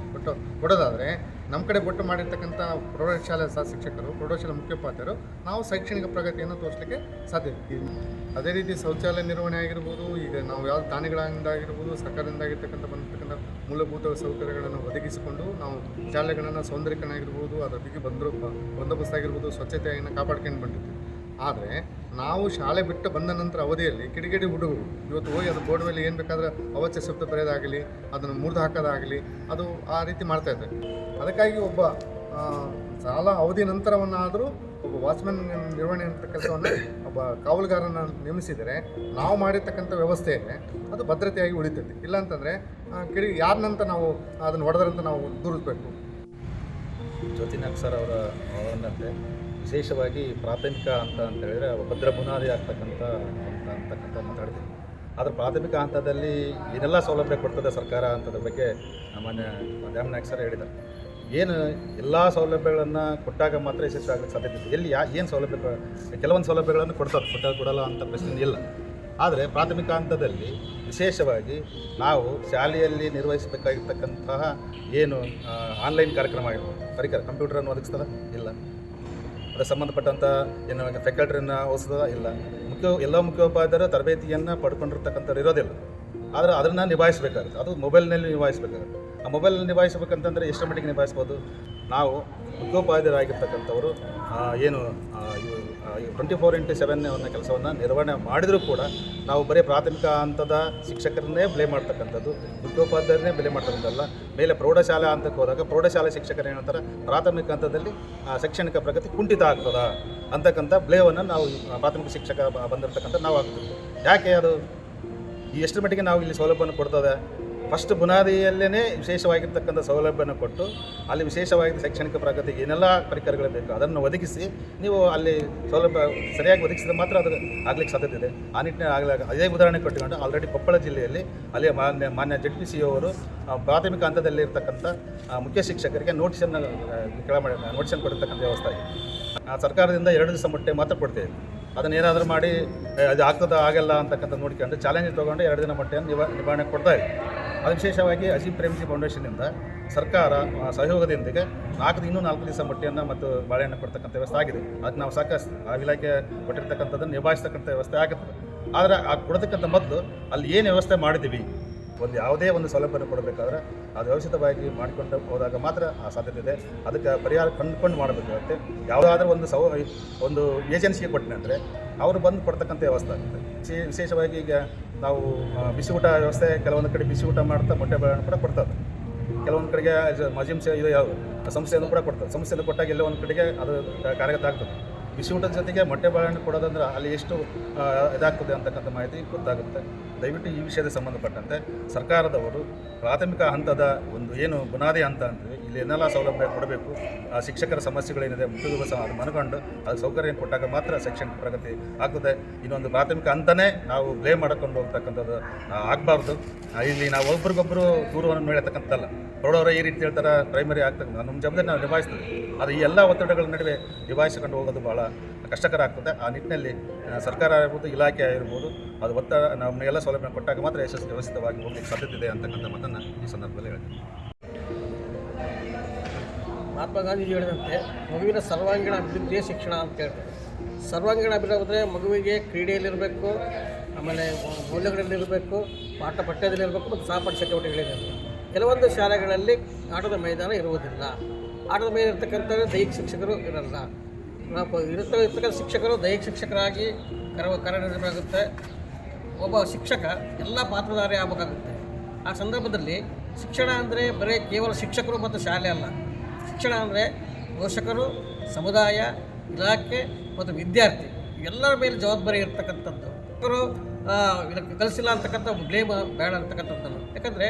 ಕೊಡೋದಾದರೆ ನಮ್ಮ ಕಡೆ ಒಟ್ಟು ಮಾಡಿರ್ತಕ್ಕಂಥ ಪ್ರೌಢಶಾಲೆ ಶಿಕ್ಷಕರು, ಪ್ರೌಢಶಾಲೆ ಮುಖ್ಯೋಪಾಧ್ಯಾಯರು ನಾವು ಶೈಕ್ಷಣಿಕ ಪ್ರಗತಿಯನ್ನು ತೋರಿಸಲಿಕ್ಕೆ ಸಾಧ್ಯ. ಅದೇ ರೀತಿ ಶೌಚಾಲಯ ನಿರ್ವಹಣೆ ಆಗಿರ್ಬೋದು, ಈಗ ನಾವು ಯಾವ ದಾನಿಗಳಿಂದ ಆಗಿರ್ಬೋದು, ಸರ್ಕಾರದಿಂದ ಆಗಿರ್ತಕ್ಕಂಥ ಬಂದಿರ್ತಕ್ಕಂಥ ಮೂಲಭೂತ ಸೌಕರ್ಯಗಳನ್ನು ಒದಗಿಸಿಕೊಂಡು ನಾವು ಶಾಲೆಗಳನ್ನು ಸೌಂದರ್ಯೀಕರಣ ಆಗಿರ್ಬೋದು, ಅದರ ಬಿಗಿ ಬಂದೋಬಸ್ತ್ ಆಗಿರ್ಬೋದು, ಸ್ವಚ್ಛತೆಯನ್ನು ಕಾಪಾಡ್ಕೊಂಡು ಬಂದಿರ್ತೀವಿ. ಆದರೆ ನಾವು ಶಾಲೆ ಬಿಟ್ಟು ಬಂದ ನಂತರ ಅವಧಿಯಲ್ಲಿ ಕಿಡಿಗೇಡಿ ಹುಡುಗರು ಇವತ್ತು ಹೋಗಿ ಅದು ಬೋರ್ಡ್ ಮೇಲೆ ಏನು ಬೇಕಾದ್ರೆ ಅವಾಚ್ಯ ಶಬ್ದ ಬರೆಯೋದಾಗಲಿ, ಅದನ್ನು ಮುರಿದು ಹಾಕೋದಾಗಲಿ, ಅದು ಆ ರೀತಿ ಮಾಡ್ತಾಯಿದ್ದಾರೆ. ಅದಕ್ಕಾಗಿ ಒಬ್ಬ ಶಾಲಾ ಅವಧಿ ನಂತರವನ್ನಾದರೂ ಒಬ್ಬ ವಾಚ್ಮನ್ ನಿರ್ವಹಣೆ ಅಂತ ಕೆಲಸವನ್ನು ಒಬ್ಬ ಕಾವಲುಗಾರನ ನೇಮಿಸಿದರೆ ನಾವು ಮಾಡಿರ್ತಕ್ಕಂಥ ವ್ಯವಸ್ಥೆ ಅದು ಭದ್ರತೆಯಾಗಿ ಉಳಿತೈತಿ. ಇಲ್ಲಾಂತಂದರೆ ಯಾರನ್ನಂತ ನಾವು ಅದನ್ನು ಹೊಡೆದ್ರಂತ ನಾವು ದೂರಿಸಬೇಕು. ಜ್ಯೋತಿನಾಗ್ ಸರ್ ಅವರ ಅವನಂತೆ ವಿಶೇಷವಾಗಿ ಪ್ರಾಥಮಿಕ ಅಂತ ಹೇಳಿದರೆ ಭದ್ರ ಬುನಾದಿ ಅಂತಕ್ಕಂಥ ಮಾತಾಡ್ತೀವಿ. ಆದರೆ ಪ್ರಾಥಮಿಕ ಹಂತದಲ್ಲಿ ಏನೆಲ್ಲ ಸೌಲಭ್ಯ ಕೊಡ್ತದೆ ಸರ್ಕಾರ ಅಂತದ್ರ ಬಗ್ಗೆ ಮಾನ್ಯ ದ್ಯಾಮನಾಯಕ್ ಸರ್ ಹೇಳಿದ್ದಾರೆ. ಏನು ಎಲ್ಲ ಸೌಲಭ್ಯಗಳನ್ನು ಕೊಟ್ಟಾಗ ಮಾತ್ರ ಯಶಸ್ವಿ ಆಗಲಿಕ್ಕೆ ಸಾಧ್ಯತೆ ಇದೆ. ಎಲ್ಲಿ ಏನು ಸೌಲಭ್ಯ, ಕೆಲವೊಂದು ಸೌಲಭ್ಯಗಳನ್ನು ಕೊಡಲ್ಲ ಅಂತ ಪ್ರಶ್ನೆ ಇಲ್ಲ. ಆದರೆ ಪ್ರಾಥಮಿಕ ಹಂತದಲ್ಲಿ ವಿಶೇಷವಾಗಿ ನಾವು ಶಾಲೆಯಲ್ಲಿ ನಿರ್ವಹಿಸಬೇಕಾಗಿರ್ತಕ್ಕಂತಹ ಏನು ಆನ್ಲೈನ್ ಕಾರ್ಯಕ್ರಮ ಆಗಿರ್ಬೋದು, ಕಂಪ್ಯೂಟರನ್ನು ಒದಗಿಸ್ತದ ಇಲ್ಲ, ಅದಕ್ಕೆ ಸಂಬಂಧಪಟ್ಟಂಥ ಏನು ಫ್ಯಾಕಲ್ಟಿಯನ್ನು ಓದಿಸ್ತದ ಇಲ್ಲ, ಎಲ್ಲ ಮುಖ್ಯೋಪಾಧ್ಯಾಯರು ತರಬೇತಿಯನ್ನು ಪಡ್ಕೊಂಡಿರ್ತಕ್ಕಂಥವ್ರು ಇರೋದಿಲ್ಲ. ಆದರೆ ಅದನ್ನು ನಿಭಾಯಿಸಬೇಕಾಗುತ್ತೆ, ಅದು ಮೊಬೈಲ್ನಲ್ಲಿ ನಿಭಾಯಿಸಬೇಕಾಗುತ್ತೆ. ಆ ಮೊಬೈಲ್ನಲ್ಲಿ ನಿಭಾಯಿಸಬೇಕಂತಂದರೆ ಎಷ್ಟು ಮಟ್ಟಿಗೆ ನಿಭಾಯಿಸ್ಬೋದು? ನಾವು ಮುಖ್ಯೋಪಾಧ್ಯಾಯರಾಗಿರ್ತಕ್ಕಂಥವರು ಏನು 24/7 ಅವನ ಕೆಲಸವನ್ನು ನಿರ್ವಹಣೆ ಮಾಡಿದರೂ ಕೂಡ ನಾವು ಬರೀ ಪ್ರಾಥಮಿಕ ಹಂತದ ಶಿಕ್ಷಕರನ್ನೇ ಬ್ಲೇಮ್ ಮಾಡ್ತಕ್ಕಂಥದ್ದು, ಮುಖ್ಯೋಪಾಧ್ಯಾಯರನ್ನೇ ಬ್ಲೇಮ್ ಮಾಡ್ತಕ್ಕಂಥದ್ದಲ್ಲ. ಮೇಲೆ ಪ್ರೌಢಶಾಲಾ ಹಂತಕ್ಕೆ ಹೋದಾಗ ಪ್ರೌಢಶಾಲೆ ಶಿಕ್ಷಕರು ಏನಂತಾರೆ, ಪ್ರಾಥಮಿಕ ಹಂತದಲ್ಲಿ ಶೈಕ್ಷಣಿಕ ಪ್ರಗತಿ ಕುಂಠಿತ ಆಗ್ತದ ಅಂತಕ್ಕಂಥ ಬ್ಲೇವನ್ನು ನಾವು ಪ್ರಾಥಮಿಕ ಶಿಕ್ಷಕ ಬಂದಿರತಕ್ಕಂಥ ನಾವು ಆಗ್ತೀವಿ. ಯಾಕೆ ಅದು ಎಷ್ಟು ಮಟ್ಟಿಗೆ ನಾವು ಇಲ್ಲಿ ಸೌಲಭ್ಯವನ್ನು ಕೊಡ್ತದೆ? ಫಸ್ಟ್ ಬುನಾದಿಯಲ್ಲೇ ವಿಶೇಷವಾಗಿರ್ತಕ್ಕಂಥ ಸೌಲಭ್ಯನ ಕೊಟ್ಟು ಅಲ್ಲಿ ವಿಶೇಷವಾಗಿ ಶೈಕ್ಷಣಿಕ ಪ್ರಗತಿಗೆ ಏನೆಲ್ಲ ಪರಿಕರಗಳು ಬೇಕು ಅದನ್ನು ಒದಗಿಸಿ ನೀವು ಅಲ್ಲಿ ಸೌಲಭ್ಯ ಸರಿಯಾಗಿ ಒದಗಿಸಿದ್ರೆ ಮಾತ್ರ ಅದು ಆಗಲಿಕ್ಕೆ ಸಾಧ್ಯತೆ ಇದೆ. ಆ ನಿಟ್ಟಿನಲ್ಲಿ ಅದೇ ಉದಾಹರಣೆ ಕೊಟ್ಟುಕೊಂಡು ಆಲ್ರೆಡಿ ಕೊಪ್ಪಳ ಜಿಲ್ಲೆಯಲ್ಲಿ ಅಲ್ಲಿಯ ಮಾನ್ಯ ZPCO ಅವರು ಪ್ರಾಥಮಿಕ ಹಂತದಲ್ಲಿ ಇರ್ತಕ್ಕಂಥ ಮುಖ್ಯ ಶಿಕ್ಷಕರಿಗೆ ನೋಟಿಸನ್ನು ಕೊಡ್ತಕ್ಕಂಥ ವ್ಯವಸ್ಥೆ ಆಗಿದೆ. ಸರ್ಕಾರದಿಂದ 2 ದಿವಸ ಮೊಟ್ಟೆ ಮಾತ್ರ ಕೊಡ್ತೇವೆ. ಅದನ್ನೇನಾದರೂ ಮಾಡಿ ಅದು ಆಗ್ತದ ಆಗಲ್ಲ ಅಂತಕ್ಕಂಥ ನೋಡ್ಕೊಂಡು ಚಾಲೆಂಜ್ ತೊಗೊಂಡು 2 ದಿನ ಮಟ್ಟಿಗೆ ನಿಭಾವಣೆ ಕೊಡ್ತಾ ಇದೆ. ಅದು ವಿಶೇಷವಾಗಿ ಅಜೀಂ ಪ್ರೇಮ್ಜಿ ಫೌಂಡೇಶನ್ನಿಂದ ಸರ್ಕಾರ ಸಹಯೋಗದೊಂದಿಗೆ 4 ದಿವಸ ಮೊಟ್ಟೆಯನ್ನು ಮತ್ತು ಬಾಳೆಹಣ್ಣು ಕೊಡ್ತಕ್ಕಂಥ ವ್ಯವಸ್ಥೆ ಆಗಿದೆ. ಅದು ನಾವು ಸಾಕಷ್ಟು ಆ ಇಲಾಖೆ ಕೊಟ್ಟಿರ್ತಕ್ಕಂಥದ್ದನ್ನು ನಿಭಾಯಿಸ್ತಕ್ಕಂಥ ವ್ಯವಸ್ಥೆ ಆಗುತ್ತದೆ. ಆದರೆ ಆ ಕೊಡತಕ್ಕಂಥ ಮೊದಲು ಅಲ್ಲಿ ಏನು ವ್ಯವಸ್ಥೆ ಮಾಡಿದ್ದೀವಿ, ಯಾವುದೇ ಒಂದು ಸೌಲಭ್ಯವನ್ನು ಕೊಡಬೇಕಾದ್ರೆ ಅದು ವ್ಯವಸ್ಥಿತವಾಗಿ ಮಾಡಿಕೊಂಡು ಹೋದಾಗ ಮಾತ್ರ ಆ ಸಾಧ್ಯತೆ ಇದೆ. ಅದಕ್ಕೆ ಪರಿಹಾರ ಕಂಡುಕೊಂಡು ಮಾಡಬೇಕಾಗುತ್ತೆ. ಯಾವುದಾದ್ರೂ ಒಂದು ಏಜೆನ್ಸಿಗೆ ಕೊಟ್ಟಿನ ಅಂದರೆ ಅವರು ಬಂದು ಕೊಡ್ತಕ್ಕಂಥ ವ್ಯವಸ್ಥೆ ಆಗುತ್ತೆ. ವಿಶೇಷವಾಗಿ ಈಗ ನಾವು ಬಿಸಿ ಊಟ ವ್ಯವಸ್ಥೆ ಕೆಲವೊಂದು ಕಡೆ ಬಿಸಿ ಊಟ ಮಾಡ್ತಾ ಮೊಟ್ಟೆ ಬಾಳೆಹಣ್ಣು ಕೂಡ ಕೊಡ್ತಾರೆ. ಕೆಲವೊಂದು ಕಡೆಗೆ ಮಜಿಮ್ ಇದು ಯಾವ ಸಂಸ್ಥೆಯನ್ನು ಕೂಡ ಕೊಡ್ತಾರೆ. ಸಂಸ್ಥೆಯನ್ನು ಕೊಟ್ಟಾಗ ಎಲ್ಲೋ ಒಂದು ಕಡೆಗೆ ಅದು ಕಾರ್ಯಗತ ಆಗ್ತದೆ. ಬಿಸಿ ಊಟದ ಜೊತೆಗೆ ಮೊಟ್ಟೆ ಬಾಳೆಹಣ್ಣು ಕೊಡೋದಂದ್ರೆ ಅಲ್ಲಿ ಎಷ್ಟು ಇದಾಗ್ತದೆ ಅಂತಕ್ಕಂಥ ಮಾಹಿತಿ ಗೊತ್ತಾಗುತ್ತೆ. ದಯವಿಟ್ಟು ಈ ವಿಷಯದ ಸಂಬಂಧಪಟ್ಟಂತೆ ಸರ್ಕಾರದವರು ಪ್ರಾಥಮಿಕ ಹಂತದ ಒಂದು ಏನು ಬುನಾದಿ ಹಂತ ಅಂತೀವಿ, ಇಲ್ಲಿ ಏನೆಲ್ಲ ಸೌಲಭ್ಯ ಕೊಡಬೇಕು, ಶಿಕ್ಷಕರ ಸಮಸ್ಯೆಗಳೇನಿದೆ ಮುಖ್ಯ ಅದು ಮನಗೊಂಡು ಅದು ಸೌಕರ್ಯ ಕೊಟ್ಟಾಗ ಮಾತ್ರ ಶೈಕ್ಷಣಿಕ ಪ್ರಗತಿ ಆಗ್ತದೆ. ಇನ್ನೊಂದು ಪ್ರಾಥಮಿಕ ಹಂತನೇ ನಾವು ಬ್ಲೇಮ್ ಮಾಡಿಕೊಂಡು ಹೋಗ್ತಕ್ಕಂಥದ್ದು ಆಗಬಾರ್ದು. ಇಲ್ಲಿ ನಾವು ಒಬ್ರಿಗೊಬ್ಬರು ದೂರವನ್ನು ಬೆಳೆಯತಕ್ಕಂಥದ್ದಲ್ಲ. ಪ್ರೌಢವರು ಈ ರೀತಿ ಹೇಳ್ತಾರೆ, ಪ್ರೈಮರಿ ಆಗ್ತಕ್ಕಂಥ ನಮ್ಮ ಜವಾಬ್ದಾರಿ ನಾವು ನಿಭಾಯಿಸ್ತೀವಿ. ಆದರೆ ಈ ಎಲ್ಲ ಒತ್ತಡಗಳ ನಡುವೆ ನಿಭಾಯಿಸಿಕೊಂಡು ಹೋಗೋದು ಭಾಳ ಕಷ್ಟಕರ ಆಗ್ತದೆ. ಆ ನಿಟ್ಟಿನಲ್ಲಿ ಸರ್ಕಾರ ಆಗಿರ್ಬೋದು, ಇಲಾಖೆ ಆಗಿರ್ಬೋದು, ಅದು ಒತ್ತಡ ನಮಗೆಲ್ಲ ಸೌಲಭ್ಯ ಕೊಟ್ಟಾಗ ಮಾತ್ರ ವ್ಯವಸ್ಥಿತವಾಗಿ ಹೋಗಲಿಕ್ಕೆ ಸಾಧ್ಯತೆ ಇದೆ ಅಂತಕ್ಕಂಥ ಮಾತನ್ನು ಈ ಸಂದರ್ಭದಲ್ಲಿ ಹೇಳ್ತೀನಿ. ಮಹಾತ್ಮ ಗಾಂಧೀಜಿ ಹೇಳಿದಂತೆ ಮಗುವಿನ ಸರ್ವಾಂಗೀಣ ಅಭಿವೃದ್ಧಿಯೇ ಶಿಕ್ಷಣ ಅಂತ ಹೇಳ್ತಾರೆ. ಸರ್ವಾಂಗೀಣ ಅಭಿವೃದ್ಧಿ ಮಗುವಿಗೆ ಕ್ರೀಡೆಯಲ್ಲಿರಬೇಕು, ಆಮೇಲೆ ಮೌಲ್ಯಗಳಲ್ಲಿರಬೇಕು, ಪಾಠ ಪಠ್ಯದಲ್ಲಿರಬೇಕು ಮತ್ತು ಸಹಪಾಠ ಚಟುವಟಿಕೆಗಳಿರಬೇಕು. ಕೆಲವೊಂದು ಶಾಲೆಗಳಲ್ಲಿ ಆಟದ ಮೈದಾನ ಇರುವುದಿಲ್ಲ. ಆಟದ ಮೇಲೆ ಇರ್ತಕ್ಕಂಥ ದೈಹಿಕ ಶಿಕ್ಷಕರು ಇರಲ್ಲ. ಇರ್ತಕ್ಕಂಥ ಶಿಕ್ಷಕರು ದೈಹಿಕ ಶಿಕ್ಷಕರಾಗಿ ಕಾರ್ಯನಿರ್ವಹಿಸುತ್ತೆ. ಒಬ್ಬ ಶಿಕ್ಷಕ ಎಲ್ಲ ಪಾತ್ರಧಾರಿ ಆಗಬೇಕಾಗುತ್ತೆ. ಆ ಸಂದರ್ಭದಲ್ಲಿ ಶಿಕ್ಷಣ ಅಂದರೆ ಬರೀ ಕೇವಲ ಶಿಕ್ಷಕರು ಮತ್ತು ಶಾಲೆ ಅಲ್ಲ. ಶಿಕ್ಷಣ ಅಂದರೆ ಪೋಷಕರು, ಸಮುದಾಯ, ಇಲಾಖೆ ಮತ್ತು ವಿದ್ಯಾರ್ಥಿ ಎಲ್ಲರ ಮೇಲೆ ಜವಾಬ್ದಾರಿ ಇರ್ತಕ್ಕಂಥದ್ದು. ಶಿಕ್ಷಕರು ಇದಕ್ಕೆ ಕಲಿಸಿಲ್ಲ ಅಂತಕ್ಕಂಥ ಬ್ಲೇಮ್ ಬೇಡ ಅಂತಕ್ಕಂಥದ್ದನ್ನು. ಯಾಕಂದರೆ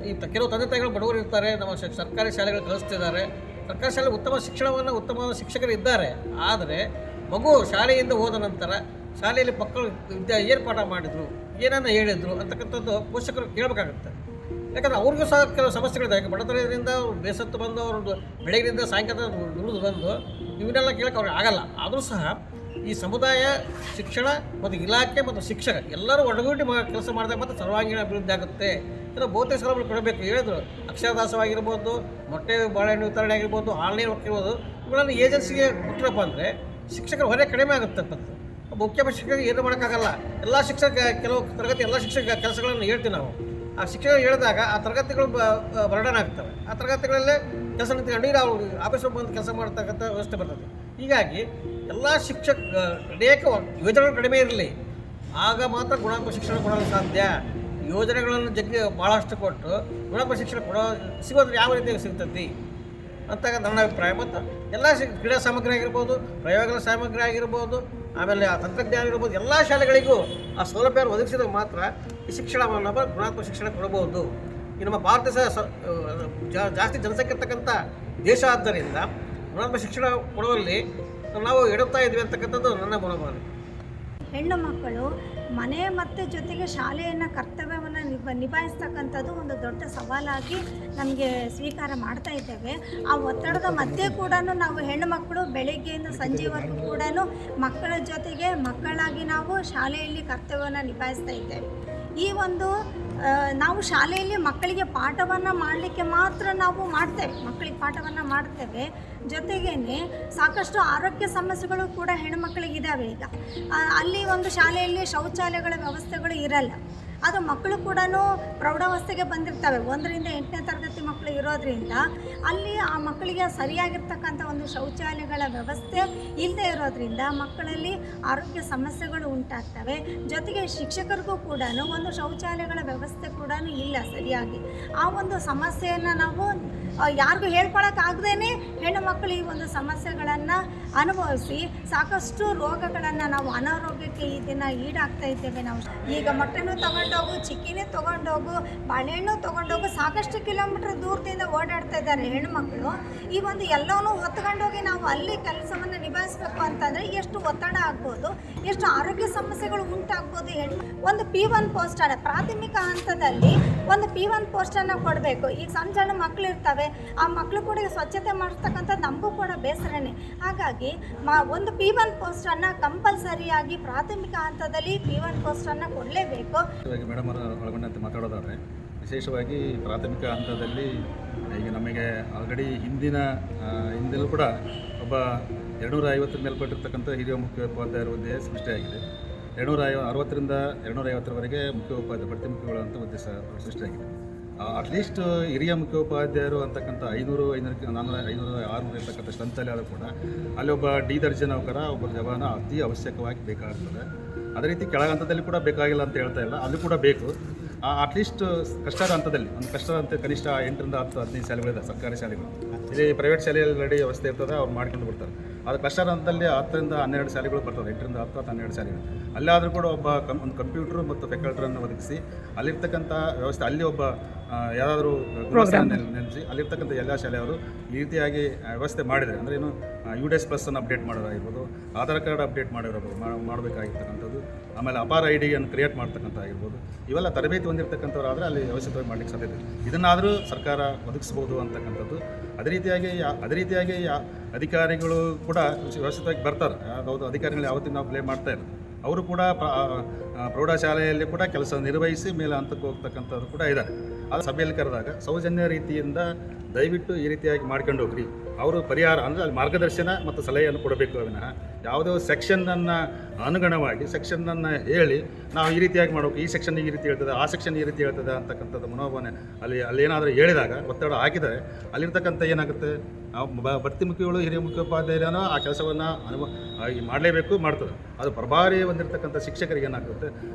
ಈ ಕೆಲವು ತಂದೆ ತಾಯಿಗಳು ಬಡವರು ಇರ್ತಾರೆ, ನಮ್ಮ ಸರ್ಕಾರಿ ಶಾಲೆಗಳು ಕಲಿಸ್ತಿದ್ದಾರೆ. ಸರ್ಕಾರಿ ಶಾಲೆ ಉತ್ತಮ ಶಿಕ್ಷಣವನ್ನು ಉತ್ತಮವಾದ ಶಿಕ್ಷಕರು ಇದ್ದಾರೆ. ಆದರೆ ಮಗು ಶಾಲೆಯಿಂದ ಹೋದ ನಂತರ ಶಾಲೆಯಲ್ಲಿ ಮಕ್ಕಳು ಏನು ಪಾಠ ಮಾಡಿದರು, ಏನನ್ನು ಹೇಳಿದರು ಅಂತಕ್ಕಂಥದ್ದು ಪೋಷಕರು ಕೇಳಬೇಕಾಗುತ್ತೆ. ಯಾಕಂದರೆ ಅವ್ರಿಗೂ ಸಹ ಕೆಲವು ಸಮಸ್ಯೆಗಳಿದೆ. ಯಾಕೆ ಬಡತನದಿಂದ ಬೇಸತ್ತು ಬಂದು ಅವ್ರದ್ದು ಬೆಳಗಿನಿಂದ ಸಾಯಂಕಾಲ ದುಡಿದು ಬಂದು ಇವನ್ನೆಲ್ಲ ಕೇಳೋಕೆ ಅವ್ರಿಗೆ ಆಗಲ್ಲ. ಆದರೂ ಸಹ ಈ ಸಮುದಾಯ, ಶಿಕ್ಷಣ ಮತ್ತು ಇಲಾಖೆ ಮತ್ತು ಶಿಕ್ಷಕ ಎಲ್ಲರೂ ಒಡಗೂಡಿ ಕೆಲಸ ಮಾಡಿದಾಗ ಮತ್ತು ಸರ್ವಾಂಗೀಣ ಅಭಿವೃದ್ಧಿ ಆಗುತ್ತೆ. ಇದನ್ನು ಭೌತಿಕ ಸೌಲಭ್ಯ ಕೊಡಬೇಕು. ಹೇಳಿದ್ರು ಅಕ್ಷರದಾಸವಾಗಿರ್ಬೋದು, ಮೊಟ್ಟೆ ಬಾಳೆಹಣ್ಣು ವಿತರಣೆ ಆಗಿರ್ಬೋದು, ಆನ್ಲೈನ್ ವರ್ಕ್ ಇರ್ಬೋದು, ಇವುಗಳನ್ನು ಏಜೆನ್ಸಿಗೆ ಕೊಟ್ಟರಪ್ಪ ಅಂದರೆ ಶಿಕ್ಷಕರ ಹೊರೆ ಕಡಿಮೆ ಆಗುತ್ತೆ. ಮುಖ್ಯ ಶಿಕ್ಷಕರಿಗೆ ಏನು ಮಾಡೋಕ್ಕಾಗಲ್ಲ. ಎಲ್ಲ ಶಿಕ್ಷಕ ಕೆಲವು ತರಗತಿ ಎಲ್ಲ ಶಿಕ್ಷಕ ಕೆಲಸಗಳನ್ನು ಹೇಳ್ತೀವಿ ನಾವು. ಆ ಶಿಕ್ಷಕರು ಹೇಳಿದಾಗ ಆ ತರಗತಿಗಳು ಬರ್ಡನ್ ಆಗ್ತವೆ. ಆ ತರಗತಿಗಳಲ್ಲೇ ಕೆಲಸ ನಿಂತ್ಕೊಂಡು ನಾವು ಆಫೀಸ್ ಬಂದು ಕೆಲಸ ಮಾಡ್ತಕ್ಕಂಥ ವ್ಯವಸ್ಥೆ ಬರ್ತದೆ. ಹೀಗಾಗಿ ಎಲ್ಲ ಅನೇಕ ಯೋಜನೆಗಳು ಕಡಿಮೆ ಇರಲಿ, ಆಗ ಮಾತ್ರ ಗುಣಾತ್ಮಕ ಶಿಕ್ಷಣ ಕೊಡಲು ಸಾಧ್ಯ. ಯೋಜನೆಗಳನ್ನು ಭಾಳಷ್ಟು ಕೊಟ್ಟು ಗುಣಾತ್ಮಕ ಶಿಕ್ಷಣ ಸಿಗೋದ್ರೆ ಯಾವ ರೀತಿಯಾಗಿ ಸಿಗ್ತದೆ ಅಂತ ನನ್ನ ಅಭಿಪ್ರಾಯ. ಮತ್ತು ಎಲ್ಲ ಕ್ರೀಡಾ ಸಾಮಗ್ರಿ ಆಗಿರ್ಬೋದು, ಪ್ರಯೋಗಗಳ ಸಾಮಗ್ರಿ ಆಗಿರ್ಬೋದು, ಆಮೇಲೆ ಆ ತಂತ್ರಜ್ಞಾನ ಇರ್ಬೋದು, ಎಲ್ಲ ಶಾಲೆಗಳಿಗೂ ಆ ಸೌಲಭ್ಯವನ್ನು ಒದಗಿಸಿದಾಗ ಮಾತ್ರ ಈ ಶಿಕ್ಷಣವನ್ನು ಗುಣಾತ್ಮಕ ಶಿಕ್ಷಣ ಕೊಡಬಹುದು. ಈ ನಮ್ಮ ಭಾರತ ಜಾಸ್ತಿ ಜನಸಂಖ್ಯೆ ಇರ್ತಕ್ಕಂಥ ದೇಶ ಆದ್ದರಿಂದ ಗುಣಾತ್ಮಕ ಶಿಕ್ಷಣ ಕೊಡುವಲ್ಲಿ ನಾವು ಎಡುತ್ತಾ ಇದ್ವಿ ಅಂತಕ್ಕಂಥದ್ದು ನನ್ನ ಮನೋಭಾವನೆ. ಹೆಣ್ಣು ಮಕ್ಕಳು ಮನೆ ಮತ್ತು ಜೊತೆಗೆ ಶಾಲೆಯನ್ನು ಕರ್ತವ್ಯವನ್ನು ನಿಭಾಯಿಸ್ತಕ್ಕಂಥದ್ದು ಒಂದು ದೊಡ್ಡ ಸವಾಲಾಗಿ ನಮಗೆ ಸ್ವೀಕಾರ ಮಾಡ್ತಾ ಇದ್ದೇವೆ. ಆ ಒತ್ತಡದ ಮಧ್ಯೆ ಕೂಡ ನಾವು ಹೆಣ್ಣು ಮಕ್ಕಳು ಬೆಳಗ್ಗೆಯಿಂದ ಸಂಜೆವರೆಗೂ ಕೂಡ ಮಕ್ಕಳ ಜೊತೆಗೆ ಮಕ್ಕಳಾಗಿ ನಾವು ಶಾಲೆಯಲ್ಲಿ ಕರ್ತವ್ಯವನ್ನು ನಿಭಾಯಿಸ್ತಾ ಇದ್ದೇವೆ. ಈ ಒಂದು ನಾವು ಶಾಲೆಯಲ್ಲಿ ಮಕ್ಕಳಿಗೆ ಪಾಠವನ್ನು ಮಾಡಲಿಕ್ಕೆ ಮಾತ್ರ ನಾವು ಮಾಡ್ತೇವೆ, ಮಕ್ಕಳಿಗೆ ಪಾಠವನ್ನು ಮಾಡ್ತೇವೆ. ಜೊತೆಗೇ ಸಾಕಷ್ಟು ಆರೋಗ್ಯ ಸಮಸ್ಯೆಗಳು ಕೂಡ ಹೆಣ್ಣುಮಕ್ಕಳಿಗಿದ್ದಾವೆ. ಈಗ ಅಲ್ಲಿ ಒಂದು ಶಾಲೆಯಲ್ಲಿ ಶೌಚಾಲಯಗಳ ವ್ಯವಸ್ಥೆಗಳು ಇರಲ್ಲ. ಅದು ಮಕ್ಕಳು ಕೂಡ ಪ್ರೌಢಾವಸ್ಥೆಗೆ ಬಂದಿರ್ತವೆ. 1ರಿಂದ 8ನೇ ತರಗತಿ ಮಕ್ಕಳು ಇರೋದ್ರಿಂದ ಅಲ್ಲಿ ಆ ಮಕ್ಕಳಿಗೆ ಸರಿಯಾಗಿರ್ತಕ್ಕಂಥ ಒಂದು ಶೌಚಾಲಯಗಳ ವ್ಯವಸ್ಥೆ ಇಲ್ಲದೆ ಇರೋದ್ರಿಂದ ಮಕ್ಕಳಲ್ಲಿ ಆರೋಗ್ಯ ಸಮಸ್ಯೆಗಳು ಉಂಟಾಗ್ತವೆ. ಜೊತೆಗೆ ಶಿಕ್ಷಕರಿಗೂ ಕೂಡ ಒಂದು ಶೌಚಾಲಯಗಳ ವ್ಯವಸ್ಥೆ ಕೂಡ ಇಲ್ಲ ಸರಿಯಾಗಿ. ಆ ಒಂದು ಸಮಸ್ಯೆಯನ್ನು ನಾವು ಯಾರಿಗೂ ಹೇಳ್ಕೊಳಕ್ಕಾಗದೇ ಹೆಣ್ಣು ಮಕ್ಕಳು ಈ ಒಂದು ಸಮಸ್ಯೆಗಳನ್ನು ಅನುಭವಿಸಿ ಸಾಕಷ್ಟು ರೋಗಗಳನ್ನು ನಾವು ಅನಾರೋಗ್ಯಕ್ಕೆ ಈ ದಿನ ಈಡಾಗ್ತಾ ಇದ್ದೇವೆ. ನಾವು ಈಗ ಮೊಟ್ಟೆನೂ ತೊಗೊಂಡೋಗು, ಚಿಕ್ಕಿನೇ ತೊಗೊಂಡೋಗು, ಬಾಳೆಹಣ್ಣು ತೊಗೊಂಡೋಗು, ಸಾಕಷ್ಟು ಕಿಲೋಮೀಟ್ರ್ ದೂರದಿಂದ ಓಡಾಡ್ತಾ ಇದ್ದಾರೆ ಹೆಣ್ಮಕ್ಳು ಈ ಒಂದು ಎಲ್ಲವನ್ನೂ ಹೊತ್ಕೊಂಡೋಗಿ ನಾವು ಅಲ್ಲಿ ಕೆಲಸವನ್ನು ನಿಭಾಯಿಸಬೇಕು ಅಂತಂದರೆ ಎಷ್ಟು ಒತ್ತಡ ಆಗ್ಬೋದು, ಎಷ್ಟು ಆರೋಗ್ಯ ಸಮಸ್ಯೆಗಳು ಉಂಟಾಗ್ಬೋದು. ಒಂದು P1 ಪೋಸ್ಟನ್ನು ಪ್ರಾಥಮಿಕ ಹಂತದಲ್ಲಿ ಒಂದು P1 ಪೋಸ್ಟನ್ನು ಕೊಡಬೇಕು. ಈಗ ಸಣ್ಣ ಸಣ್ಣ ಮಕ್ಕಳು ಇರ್ತವೆ, ಆ ಮಕ್ಕಳು ಕೂಡ ಸ್ವಚ್ಛತೆ ಮಾಡಿಸ್ತಕ್ಕಂಥದ್ದು ನಮಗೂ ಕೂಡ ಬೇಸರನೇ. ಹಾಗಾಗಿ ಒಂದು P1 ಪೋಸ್ಟನ್ನು ಕಂಪಲ್ಸರಿಯಾಗಿ ಪ್ರಾಥಮಿಕ ಹಂತದಲ್ಲಿ P1 ಪೋಸ್ಟನ್ನು ಕೊಡಲೇಬೇಕು. ಮೇಡಮ್ ಅವರು ಒಳಗೊಂಡಂತೆ ಮಾತಾಡೋದಾದರೆ ವಿಶೇಷವಾಗಿ ಪ್ರಾಥಮಿಕ ಹಂತದಲ್ಲಿ ಈಗ ನಮಗೆ ಆಲ್ರೆಡಿ ಹಿಂದಿನೂ ಕೂಡ ಒಬ್ಬ 250 ಮೇಲ್ಪಟ್ಟಿರ್ತಕ್ಕಂಥ ಹಿರಿಯ ಮುಖ್ಯೋಪಾಧ್ಯಾಯರ ಹುದ್ದೆ ಸೃಷ್ಟಿಯಾಗಿದೆ. 260ರಿಂದ 250ರವರೆಗೆ ಮುಖ್ಯೋಪಾಧ್ಯಾಯ ಬಡ್ತಿ ಮುಖ್ಯಗಳು ಅಂತ ಹುದ್ದೆ ಸೃಷ್ಟಿಯಾಗಿದೆ. ಅಟ್ಲೀಸ್ಟ್ ಹಿರಿಯ ಮುಖ್ಯೋಪಾಧ್ಯಾಯರು ಅಂತಕ್ಕಂಥ 500, 600 ಇರ್ತಕ್ಕಂಥ ಸ್ಟ್ರೆಂತಲ್ಲಿ ಆದರೂ ಕೂಡ ಅಲ್ಲಿ ಒಬ್ಬ ಡಿ ದರ್ಜೆ ನೌಕರ, ಒಬ್ಬ ಜವಾನ ಅತಿ ಅವಶ್ಯಕವಾಗಿ ಬೇಕಾಗ್ತದೆ. ಅದೇ ರೀತಿ ಕೆಳ ಹಂತದಲ್ಲಿ ಕೂಡ ಬೇಕಾಗಿಲ್ಲ ಅಂತ ಹೇಳ್ತಾ ಇಲ್ಲ, ಅಲ್ಲಿ ಕೂಡ ಬೇಕು. ಅಟ್ಲೀಸ್ಟ್ ಕಷ್ಟದ ಹಂತದಲ್ಲಿ ಕಷ್ಟದ ಹಂತ ಕನಿಷ್ಠ 8ರಿಂದ 10, 15 ಶಾಲೆಗಳಿದೆ, ಸರ್ಕಾರಿ ಶಾಲೆಗಳು. ಇಲ್ಲಿ ಪ್ರೈವೇಟ್ ಶಾಲೆಯಲ್ಲಿ ರೆಡಿ ವ್ಯವಸ್ಥೆ ಇರ್ತದೆ, ಅವ್ರು ಮಾಡ್ಕೊಂಡು ಬಿಡ್ತಾರೆ. ಆದರೆ ಕಷ್ಟದ ಹಂತದಲ್ಲಿ 10ರಿಂದ 12 ಶಾಲೆಗಳು ಬರ್ತದೆ, 8ರಿಂದ 10 ಅಥವಾ 12 ಶಾಲೆಗಳು. ಅಲ್ಲಾದರೂ ಕೂಡ ಒಬ್ಬ ಒಂದು ಕಂಪ್ಯೂಟ್ರು ಮತ್ತು ಫ್ಯಾಕಲ್ಟರನ್ನು ಒದಗಿಸಿ ಅಲ್ಲಿರ್ತಕ್ಕಂಥ ವ್ಯವಸ್ಥೆ, ಅಲ್ಲಿ ಒಬ್ಬ ಯಾವುದಾದ್ರೂ ನೆಲೆಸಿ ಅಲ್ಲಿರ್ತಕ್ಕಂಥ ಎಲ್ಲ ಶಾಲೆಯವರು ಈ ರೀತಿಯಾಗಿ ವ್ಯವಸ್ಥೆ ಮಾಡಿದರೆ, ಅಂದರೆ ಏನು UDS ಪ್ಲಸ್ಸನ್ನು ಅಪ್ಡೇಟ್ ಮಾಡೋದಾಗಿರ್ಬೋದು, ಆಧಾರ್ ಕಾರ್ಡ್ ಅಪ್ಡೇಟ್ ಮಾಡಬೇಕಾಗಿರ್ತಕ್ಕಂಥದ್ದು, ಆಮೇಲೆ ಅಪಾರ ಐಡಿಯನ್ನು ಕ್ರಿಯೇಟ್ ಮಾಡ್ತಕ್ಕಂಥ ಆಗಿರ್ಬೋದು, ಇವೆಲ್ಲ ತರಬೇತಿ ಹೊಂದಿರತಕ್ಕಂಥವ್ರು ಆದರೆ ಅಲ್ಲಿ ವ್ಯವಸ್ಥಿತವಾಗಿ ಮಾಡಲಿಕ್ಕೆ ಸಾಧ್ಯತೆ. ಇದನ್ನಾದರೂ ಸರ್ಕಾರ ಒದಗಿಸ್ಬೋದು ಅಂತಕ್ಕಂಥದ್ದು. ಅದೇ ರೀತಿಯಾಗಿ ಅಧಿಕಾರಿಗಳು ಕೂಡ ವ್ಯವಸ್ಥಿತವಾಗಿ ಬರ್ತಾರೆ. ಹೌದು, ಅಧಿಕಾರಿಗಳು ಯಾವತ್ತಿಗೂ ನಾವು ಬ್ಲೇಮ್ ಮಾಡ್ತಾ ಇರೋದು. ಅವರು ಕೂಡ ಪ್ರೌಢಶಾಲೆಯಲ್ಲಿ ಕೂಡ ಕೆಲಸ ನಿರ್ವಹಿಸಿ ಮೇಲೆ ಹಂತಕ್ಕೆ ಹೋಗ್ತಕ್ಕಂಥದ್ದು ಕೂಡ ಇದ್ದಾರೆ. ಆ ಸಭೆಯಲ್ಲಿ ಕರೆದಾಗ ಸೌಜನ್ಯ ರೀತಿಯಿಂದ ದಯವಿಟ್ಟು ಈ ರೀತಿಯಾಗಿ ಮಾಡ್ಕೊಂಡು ಹೋಗ್ರಿ, ಅವರು ಪರಿಹಾರ ಅಂದರೆ ಅಲ್ಲಿ ಮಾರ್ಗದರ್ಶನ ಮತ್ತು ಸಲಹೆಯನ್ನು ಕೊಡಬೇಕು. ವಿನಃ ಯಾವುದೋ ಸೆಕ್ಷನ್ನನ್ನು ಅನುಗುಣವಾಗಿ ಸೆಕ್ಷನ್ನನ್ನು ಹೇಳಿ ನಾವು ಈ ರೀತಿಯಾಗಿ ಮಾಡಬೇಕು, ಈ ಸೆಕ್ಷನ್ ಈ ರೀತಿ ಹೇಳ್ತದೆ, ಆ ಸೆಕ್ಷನ್ ಈ ರೀತಿ ಹೇಳ್ತದೆ ಅಂತಕ್ಕಂಥದ್ದು ಮನೋಭಾವನೆ ಅಲ್ಲೇನಾದರೂ ಹೇಳಿದಾಗ, ಒತ್ತಡ ಹಾಕಿದರೆ ಅಲ್ಲಿರ್ತಕ್ಕಂಥ ಏನಾಗುತ್ತೆ, ಬಡ್ತಿ ಮುಖ್ಯಗಳು ಹಿರಿಯ ಮುಖ್ಯೋಪಾಧ್ಯಾಯರನ್ನು ಆ ಕೆಲಸವನ್ನು ಮಾಡಲೇಬೇಕು, ಮಾಡ್ತದೆ. ಅದು ಪ್ರಭಾರಿ ಹೊಂದಿರತಕ್ಕಂಥ ಶಿಕ್ಷಕರಿಗೆ ಏನಾಗುತ್ತೆ,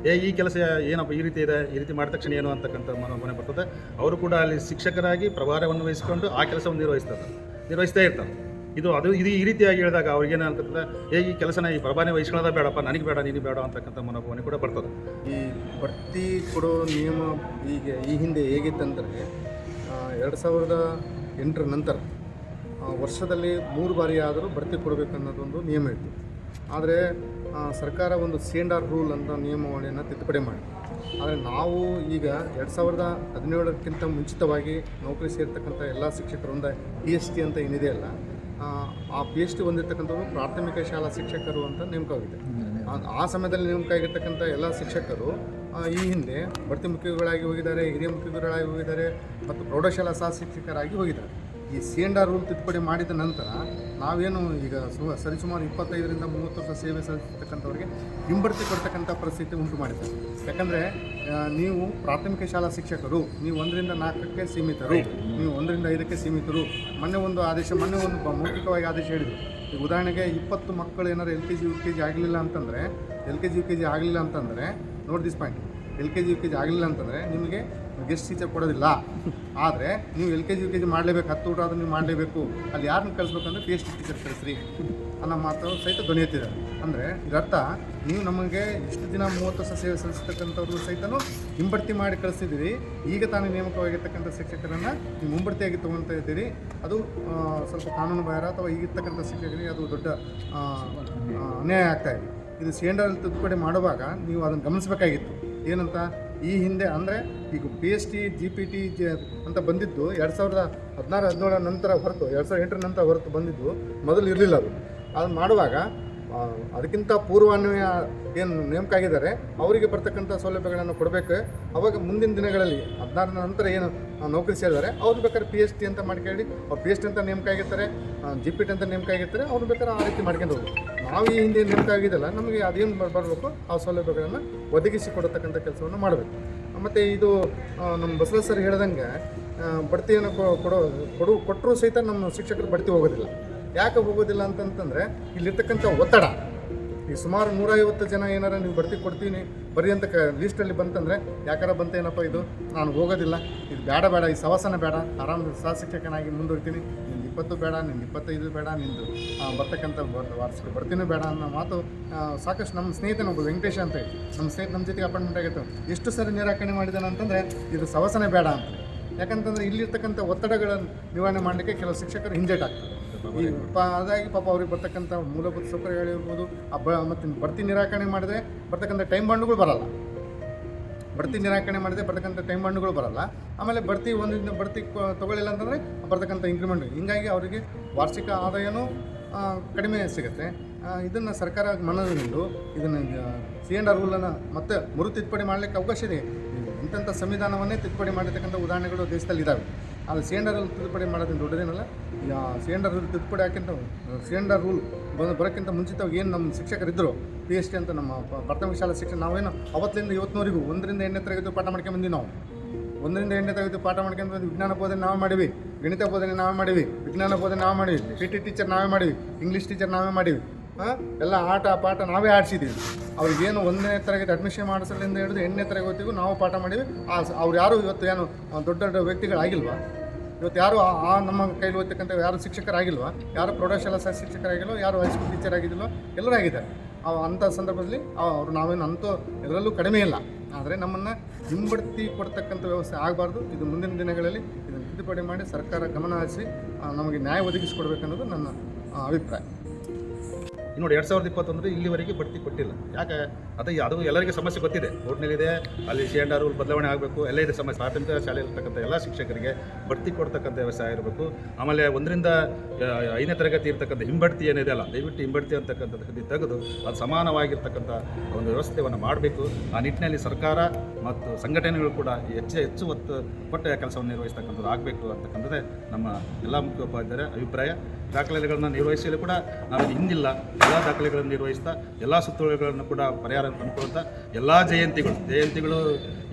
ಈ ಕೆಲಸ ಏನಪ್ಪ ಈ ರೀತಿ ಇದೆ, ಈ ರೀತಿ ಮಾಡಿದ ತಕ್ಷಣ ಏನು ಅಂತಕ್ಕಂಥ ಮನೋಭಾವನೆ ಬರ್ತದೆ. ಅವರು ಕೂಡ ಅಲ್ಲಿ ಶಿಕ್ಷಕರಾಗಿ ಪ್ರಭಾರವನ್ನು ವಹಿಸಿಕೊಂಡು ಆ ಕೆಲಸವನ್ನು ನಿರ್ವಹಿಸ್ತಾ ಇರ್ತಾರೆ. ಇದು ಈ ರೀತಿಯಾಗಿ ಹೇಳಿದಾಗ ಅವ್ರಿಗೇನು ಅಂತಂದ್ರೆ, ಈ ಕೆಲಸನ ಈ ಪ್ರಭಾವನೆ ವಹಿಸ್ಕೊಳ್ಳೋದ ಬೇಡಪ್ಪ, ನನಗೆ ಬೇಡ, ನೀನು ಬೇಡ ಅಂತಕ್ಕಂಥ ಮನೋಭಾವನೆ ಕೂಡ ಬರ್ತದೆ. ಈ ಬಡ್ತಿ ಕೊಡೋ ನಿಯಮ ಈ ಹಿಂದೆ ಹೇಗಿತ್ತಂದರೆ 2008 ನಂತರ ವರ್ಷದಲ್ಲಿ 3 ಬಾರಿ ಆದರೂ ಬಡ್ತಿ ಕೊಡಬೇಕನ್ನೋದೊಂದು ನಿಯಮ ಇತ್ತು. ಆದರೆ ಸರ್ಕಾರ ಒಂದು C&R ರೂಲ್ ಅಂತ ನಿಯಮಾವಳಿಯನ್ನು ತಿದ್ದುಪಡಿ ಮಾಡಿ, ಆದರೆ ನಾವು ಈಗ 2017ಕ್ಕಿಂತ ಮುಂಚಿತವಾಗಿ ನೌಕರಿ ಸೇರ್ತಕ್ಕಂಥ ಎಲ್ಲ ಶಿಕ್ಷಕರಿಂದ PhD ಅಂತ ಏನಿದೆಯಲ್ಲ, ಆ PhD ಹೊಂದಿರತಕ್ಕಂಥವ್ರು ಪ್ರಾಥಮಿಕ ಶಾಲಾ ಶಿಕ್ಷಕರು ಅಂತ ನೇಮಕವಾಗಿದೆ. ಆ ಸಮಯದಲ್ಲಿ ನೇಮಕ ಆಗಿರ್ತಕ್ಕಂಥ ಎಲ್ಲ ಶಿಕ್ಷಕರು ಈ ಹಿಂದೆ ಬಡ್ತಿ ಮುಖ್ಯಗಳಾಗಿ ಹೋಗಿದ್ದಾರೆ, ಹಿರಿಯ ಮುಖ್ಯಗಳಾಗಿ ಹೋಗಿದ್ದಾರೆ ಮತ್ತು ಪ್ರೌಢಶಾಲಾ ಸಹ ಶಿಕ್ಷಕರಾಗಿ ಹೋಗಿದ್ದಾರೆ. ಈ C&R ರೂಲ್ ತಿದ್ದುಪಡಿ ಮಾಡಿದ ನಂತರ ನಾವೇನು ಈಗ ಸರಿಸುಮಾರು 25ರಿಂದ 30 ವರ್ಷ ಸೇವೆ ಸಲ್ಲಿಸತಕ್ಕಂಥವ್ರಿಗೆ ಹಿಂಬಡ್ತಿ ಕೊಡ್ತಕ್ಕಂಥ ಪರಿಸ್ಥಿತಿ ಉಂಟು ಮಾಡಿದ್ದಾರೆ. ಯಾಕಂದರೆ ನೀವು ಪ್ರಾಥಮಿಕ ಶಾಲಾ ಶಿಕ್ಷಕರು, ನೀವು 1ರಿಂದ 4ಕ್ಕೆ ಸೀಮಿತರು, ನೀವು 1ರಿಂದ 5ಕ್ಕೆ ಸೀಮಿತರು. ಮೊನ್ನೆ ಒಂದು ಮೌಖಿಕವಾಗಿ ಆದೇಶ ಹೇಳಿದರು. ಈಗ ಉದಾಹರಣೆಗೆ 20 ಮಕ್ಕಳು ಏನಾದ್ರು LKG UKG ಆಗಲಿಲ್ಲ ಅಂತಂದರೆ, LKG UKG ಆಗಲಿಲ್ಲ ಅಂತಂದರೆ, note this point, LKG UKG ಆಗಲಿಲ್ಲ ಅಂತಂದರೆ ನಿಮಗೆ ಗೆಸ್ಟ್ ಟೀಚರ್ ಕೊಡೋದಿಲ್ಲ. ಆದರೆ ನೀವು LKG UKG ಮಾಡಲೇಬೇಕು, 10 ಊಟ ಆದರೂ ನೀವು ಮಾಡಲೇಬೇಕು. ಅಲ್ಲಿ ಯಾರನ್ನ ಕಳಿಸ್ಬೇಕಂದ್ರೆ PhD ಟೀಚರ್ ಕಳಿಸ್ರಿ ಅನ್ನೋ ಮಾತು ಸಹಿತ ಧ್ವನಿ ಎತ್ತಿದ್ದಾರೆ. ಅಂದರೆ ಇದರ್ಥ ನೀವು ನಮಗೆ ಇಷ್ಟು ದಿನ 30 ವರ್ಷ ಸೇವೆ ಸಲ್ಲಿಸ್ತಕ್ಕಂಥವ್ರು ಸಹಿತನೂ ಹಿಂಬಡ್ತಿ ಮಾಡಿ ಕಳಿಸ್ತಿದ್ದೀರಿ. ಈಗ ತಾನೇ ನೇಮಕವಾಗಿರ್ತಕ್ಕಂಥ ಶಿಕ್ಷಕರನ್ನು ನೀವು ಮುಂಬಡ್ತಿಯಾಗಿ ತೊಗೊಳ್ತಾ ಇದ್ದೀರಿ. ಅದು ಸ್ವಲ್ಪ ಕಾನೂನು ಬಾಹಿರ ಅಥವಾ ಈಗಿರ್ತಕ್ಕಂಥ ಶಿಕ್ಷಕರಿಗೆ ಅದು ದೊಡ್ಡ ಅನ್ಯಾಯ ಆಗ್ತಾಯಿದೆ. ಇದು C&R ತಿದ್ದುಪಡಿ ಮಾಡುವಾಗ ನೀವು ಅದನ್ನು ಗಮನಿಸಬೇಕಾಗಿತ್ತು. ಏನಂತ, ಈ ಹಿಂದೆ ಅಂದರೆ ಈಗ PhD GPT ಅಂತ ಬಂದಿದ್ದು 2016-17 ನಂತರ ಹೊರತು, 2008 ನಂತರ ಹೊರತು ಬಂದಿದ್ದು, ಮೊದಲು ಇರಲಿಲ್ಲ. ಅದನ್ನು ಮಾಡುವಾಗ ಅದಕ್ಕಿಂತ ಪೂರ್ವಾನ್ವಯ ಏನು ನೇಮಕ ಆಗಿದ್ದಾರೆ ಅವರಿಗೆ ಬರ್ತಕ್ಕಂಥ ಸೌಲಭ್ಯಗಳನ್ನು ಕೊಡಬೇಕು. ಅವಾಗ ಮುಂದಿನ ದಿನಗಳಲ್ಲಿ 16 ನಂತರ ಏನು ನೌಕರಿ ಸೇರಿದ್ದಾರೆ ಅವ್ರು ಬೇಕಾದ್ರೆ PhD ಅಂತ ಮಾಡ್ಕೊಳ್ಳಿ, ಅವ್ರು PhD ಅಂತ ನೇಮಕ ಆಗಿರ್ತಾರೆ, GPT ಅಂತ ನೇಮಕ ಆಗಿರ್ತಾರೆ, ಅವ್ರು ಬೇಕಾದ್ರೆ ಆ ರೀತಿ ಮಾಡ್ಕೊಂಡು ಹೋಗಿ. ನಾವು ಈ ಹಿಂದೆ ನೇಮಕ ಆಗಿದ್ದಲ್ಲ, ನಮಗೆ ಅದೇನು ಬರಬೇಕು ಆ ಸೌಲಭ್ಯಗಳನ್ನು ಒದಗಿಸಿ ಕೊಡತಕ್ಕಂಥ ಕೆಲಸವನ್ನು ಮಾಡಬೇಕು. ಮತ್ತು ಇದು ನಮ್ಮ ಬಸವರಾಜ್ ಸರ್ ಹೇಳ್ದಂಗೆ ಬಡ್ತಿಯನ್ನು ಕೊಟ್ಟರೂ ಸಹಿತ ನಮ್ಮ ಶಿಕ್ಷಕರು ಬಡ್ತಿ ಹೋಗೋದಿಲ್ಲ. ಯಾಕೆ ಹೋಗೋದಿಲ್ಲ ಅಂತಂತಂದರೆ ಇಲ್ಲಿರ್ತಕ್ಕಂಥ ಒತ್ತಡ. ಈ ಸುಮಾರು 150 ಜನ ಏನಾರ ನೀವು ಬಡ್ತಿ ಕೊಡ್ತೀನಿ ಬರೀ ಅಂತ ಲೀಸ್ಟಲ್ಲಿ ಬಂತಂದರೆ, ಯಾಕಾರ ಬಂತೇನಪ್ಪ ಇದು, ನಾನು ಹೋಗೋದಿಲ್ಲ, ಇದು ಬೇಡ, ಈ ಸವಾಸನ ಬೇಡ, ಆರಾಮ ಸಹ ಶಿಕ್ಷಕನಾಗಿ ಮುಂದುವರಿತೀನಿ, ನಿಂದು 20 ಬೇಡ, ನಿಂದು 25 ಬೇಡ, ನಿಂದು ಬರ್ತಕ್ಕಂಥ ವಾರ್ಷಿಕ ಬಡ್ತಿನೂ ಬೇಡ ಅನ್ನೋ ಮಾತು ಸಾಕಷ್ಟು. ನಮ್ಮ ಸ್ನೇಹಿತನೊಬ್ಬ ವೆಂಕಟೇಶ ಅಂತ ನಮ್ಮ ಜೊತೆಗೆ ಅಪಾಯಿಂಟ್ಮೆಂಟ್ ಆಗಿತ್ತು. ಎಷ್ಟು ಸರಿ ನಿರಾಕರಣೆ ಮಾಡಿದ್ದಾನೆ ಅಂತಂದರೆ ಇದು ಸವಾಸನೆ ಬೇಡ ಅಂತ. ಯಾಕಂತಂದರೆ ಇಲ್ಲಿರ್ತಕ್ಕಂಥ ಒತ್ತಡಗಳನ್ನು ನಿವಾರಣೆ ಮಾಡಲಿಕ್ಕೆ ಕೆಲವು ಶಿಕ್ಷಕರು ಹಿಂಜೆಟಾಗ್ತಾರೆ. ಈ ಅದಾಗಿ ಪಾಪ ಅವ್ರಿಗೆ ಬರ್ತಕ್ಕಂಥ ಮೂಲಭೂತ ಸೌಕರ್ಯಗಳಿರ್ಬೋದು, ಮತ್ತು ಬಡ್ತಿ ನಿರಾಕರಣೆ ಮಾಡಿದ್ರೆ ಬರ್ತಕ್ಕಂಥ ಟೈಮ್ ಬಾಂಡ್ಗಳು ಬರಲ್ಲ. ಬಡ್ತಿ ನಿರಾಕರಣೆ ಮಾಡಿದ್ರೆ ಬರ್ತಕ್ಕಂಥ ಟೈಮ್ ಬಾಂಡ್ಗಳು ಬರಲ್ಲ. ಆಮೇಲೆ ಬಡ್ತಿ ಒಂದರಿಂದ ಬಡ್ತಿ ತೊಗೊಳ್ಳಿಲ್ಲ ಅಂತಂದರೆ ಬರ್ತಕ್ಕಂಥ ಇಂಕ್ರಿಮೆಂಟ್, ಹಿಂಗಾಗಿ ಅವರಿಗೆ ವಾರ್ಷಿಕ ಆದಾಯನೂ ಕಡಿಮೆ ಸಿಗುತ್ತೆ. ಇದನ್ನು ಸರ್ಕಾರ ಮನಗಂಡು ಇದನ್ನು C&R ರೂಲನ್ನು ಮತ್ತೆ ತಿದ್ದುಪಡಿ ಮಾಡಲಿಕ್ಕೆ ಅವಕಾಶ ಇದೆ. ಇಂಥ ಸಂವಿಧಾನವನ್ನೇ ತಿದ್ದುಪಡಿ ಮಾಡಿರ್ತಕ್ಕಂಥ ಉದಾಹರಣೆಗಳು ದೇಶದಲ್ಲಿ ಇದ್ದಾವೆ. ಆದರೆ C&R ತಿದ್ದುಪಡಿ ಮಾಡೋದನ್ನು ದೊಡ್ಡದೇನಲ್ಲ. C&R ತಿದ್ದುಪಡಿ C&R ರೂಲ್ ಬರೋಕ್ಕಿಂತ ಮುಂಚಿತವಾಗಿ ಏನು ನಮ್ಮ ಶಿಕ್ಷಕರಿದ್ದರು PhD ಅಂತ ನಮ್ಮ ಪ್ರಾಥಮಿಕ ಶಾಲಾ ಶಿಕ್ಷಣ, ನಾವೇನು ಅವತ್ತಿಂದ ಇವತ್ತಿನವರೆಗೂ 1ರಿಂದ 8ನೇ ತರಗತಿ ಪಾಠ ಮಾಡ್ಕೊಂಡ್ಬಂದಿವಿ. ನಾವು 1ರಿಂದ 8ನೇ ತರಗತಿ ಪಾಠ ಮಾಡ್ಕೊಂಡು ವಿಜ್ಞಾನ ಬೋಧನೆ ನಾವೇ ಮಾಡಿವಿ, ಗಣಿತ ಬೋಧನೆ ನಾವೇ ಮಾಡಿವಿ, ವಿಜ್ಞಾನ ಬೋಧನೆ ನಾವೇ ಮಾಡಿವಿ, PT ಟೀಚರ್ ನಾವೇ ಮಾಡಿವಿ, ಇಂಗ್ಲೀಷ್ ಟೀಚರ್ ನಾವೇ ಮಾಡಿವಿ. ಎಲ್ಲ ಆಟ ಪಾಠ ನಾವೇ ಆಡಿಸಿದ್ದೀವಿ. ಅವ್ರಿಗೇನು 1ನೇ ತರಗತಿ ಅಡ್ಮಿಷನ್ ಮಾಡಿಸಲಿಂದ ಹಿಡಿದು 8ನೇ ತರಗತಿಗೂ ನಾವು ಪಾಠ ಮಾಡಿವಿ. ಅವ್ರು ಯಾರು ಇವತ್ತು ಏನು ದೊಡ್ಡ ದೊಡ್ಡ ವ್ಯಕ್ತಿಗಳಾಗಿಲ್ವಾ? ಇವತ್ತು ಯಾರು ನಮ್ಮ ಕೈಲಿ ಓದ್ತಕ್ಕಂಥ ಯಾರು ಶಿಕ್ಷಕರಾಗಿಲ್ವಾ? ಯಾರು ಪ್ರೌಢಶಾಲಾ ಶಿಕ್ಷಕರಾಗಿಲ್ವೋ, ಯಾರು ಹೈಸ್ಕೂಲ್ ಟೀಚರ್ ಆಗಿದ್ದಿಲ್ವೋ, ಎಲ್ಲರೂ ಆಗಿದ್ದಾರೆ. ಅಂಥ ಸಂದರ್ಭದಲ್ಲಿ ಅವರು ನಾವೇನು ಅಂತೂ ಇದರಲ್ಲೂ ಕಡಿಮೆ ಇಲ್ಲ. ಆದರೆ ನಮ್ಮನ್ನು ಹಿಂಬಡ್ತಿ ಕೊಡ್ತಕ್ಕಂಥ ವ್ಯವಸ್ಥೆ ಆಗಬಾರ್ದು. ಇದು ಮುಂದಿನ ದಿನಗಳಲ್ಲಿ ಇದನ್ನು ತಿದ್ದುಪಡಿ ಮಾಡಿ ಸರ್ಕಾರ ಗಮನ ಹರಿಸಿ ನಮಗೆ ನ್ಯಾಯ ಒದಗಿಸಿಕೊಡ್ಬೇಕನ್ನೋದು ನನ್ನ ಅಭಿಪ್ರಾಯ. ನೋಡಿ 2021 ಇಲ್ಲಿವರೆಗೆ ಬಡ್ತಿ ಕೊಟ್ಟಿಲ್ಲ. ಯಾಕೆ ಅದು ಎಲ್ಲರಿಗೂ ಸಮಸ್ಯೆ ಗೊತ್ತಿದೆ. ಕೋರ್ಟ್ನಲ್ಲಿದೆ, ಅಲ್ಲಿ C&R ರೂಲ್ ಬದಲಾವಣೆ ಆಗಬೇಕು, ಎಲ್ಲ ಇದೆ ಸಮಸ್ಯೆ. ಪ್ರಾಥಮಿಕ ಶಾಲೆಯಲ್ಲಿರ್ತಕ್ಕಂಥ ಎಲ್ಲ ಶಿಕ್ಷಕರಿಗೆ ಬಡ್ತಿ ಕೊಡ್ತಕ್ಕಂಥ ವ್ಯವಸ್ಥೆ ಆಗಿರಬೇಕು. ಆಮೇಲೆ 1ರಿಂದ 5ನೇ ತರಗತಿ ಇರ್ತಕ್ಕಂಥ ಹಿಂಬಡ್ತಿ ಏನಿದೆ ಅಲ್ಲ, ದಯವಿಟ್ಟು ಹಿಂಬಡ್ತಿ ಅಂತಕ್ಕಂಥದ್ದು ತೆಗೆದು ಅದು ಸಮಾನವಾಗಿರ್ತಕ್ಕಂಥ ಒಂದು ವ್ಯವಸ್ಥೆಯನ್ನು ಮಾಡಬೇಕು. ಆ ನಿಟ್ಟಿನಲ್ಲಿ ಸರ್ಕಾರ ಮತ್ತು ಸಂಘಟನೆಗಳು ಕೂಡ ಹೆಚ್ಚು ಒತ್ತು ಕೊಟ್ಟ ಕೆಲಸವನ್ನು ನಿರ್ವಹಿಸ್ತಕ್ಕಂಥದ್ದು ಆಗಬೇಕು ಅಂತಕ್ಕಂಥದ್ದೇ ನಮ್ಮ ಎಲ್ಲ ಮುಖ್ಯೋಪಾಧ್ಯಾಯರ ಅಭಿಪ್ರಾಯ. ದಾಖಲೆಗಳನ್ನು ನಿರ್ವಹಿಸಲು ಕೂಡ ನಾವು ಹಿಂದಿಲ್ಲ. ಎಲ್ಲ ದಾಖಲೆಗಳನ್ನು ನಿರ್ವಹಿಸ್ತಾ ಎಲ್ಲ ಸುತ್ತೋಲೆಗಳನ್ನು ಕೂಡ ಪರಿಹಾರ ತಂದುಕೊಳ್ತಾ ಎಲ್ಲ ಜಯಂತಿಗಳು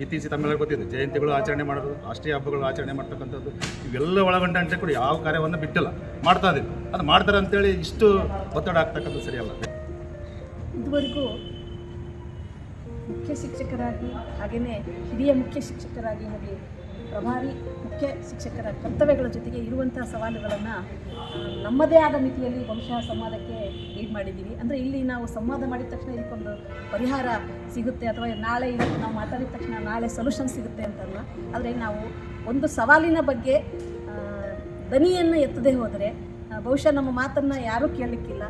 ಇತ್ತೀಚೆಗೆ ತಮ್ಮೆಲ್ಲರಿಗೂ ಗೊತ್ತಿದೆ. ಜಯಂತಿಗಳು ಆಚರಣೆ ಮಾಡೋದು, ರಾಷ್ಟ್ರೀಯ ಹಬ್ಬಗಳು ಆಚರಣೆ ಮಾಡ್ತಕ್ಕಂಥದ್ದು, ಇವೆಲ್ಲ ಒಳಗೊಂಡಂತೆ ಕೂಡ ಯಾವ ಕಾರ್ಯವನ್ನು ಬಿಟ್ಟಿಲ್ಲ, ಮಾಡ್ತಾ ಇದ್ದೀವಿ. ಅದು ಮಾಡ್ತಾರೆ ಅಂತೇಳಿ ಇಷ್ಟು ಒತ್ತಡ ಆಗ್ತಕ್ಕಂಥದ್ದು ಸರಿಯಲ್ಲ. ಇದುವರೆಗೂ ಮುಖ್ಯ ಶಿಕ್ಷಕರಾಗಿ, ಹಾಗೆಯೇ ಹಿರಿಯ ಮುಖ್ಯ ಶಿಕ್ಷಕರಾಗಿ, ಹಾಗೆ ಪ್ರಭಾರಿ ಮುಖ್ಯ ಶಿಕ್ಷಕರ ಕರ್ತವ್ಯಗಳ ಜೊತೆಗೆ ಇರುವಂಥ ಸವಾಲುಗಳನ್ನು ನಮ್ಮದೇ ಆದ ಮಿತಿಯಲ್ಲಿ ಬಹುಶಃ ಸಂವಾದಕ್ಕೆ ಲೀಡ್ ಮಾಡಿದ್ದೀವಿ. ಅಂದರೆ ಇಲ್ಲಿ ನಾವು ಸಂವಾದ ಮಾಡಿದ ತಕ್ಷಣ ಇದಕ್ಕೊಂದು ಪರಿಹಾರ ಸಿಗುತ್ತೆ, ಅಥವಾ ನಾಳೆ ಇವತ್ತು ನಾವು ಮಾತಾಡಿದ ತಕ್ಷಣ ನಾಳೆ ಸೊಲ್ಯೂಷನ್ ಸಿಗುತ್ತೆ ಅಂತಲ್ಲ. ಆದರೆ ನಾವು ಒಂದು ಸವಾಲಿನ ಬಗ್ಗೆ ದನಿಯನ್ನು ಎತ್ತದೇ ಹೋದರೆ ಬಹುಶಃ ನಮ್ಮ ಮಾತನ್ನು ಯಾರೂ ಕೇಳಲಿಕ್ಕಿಲ್ಲ.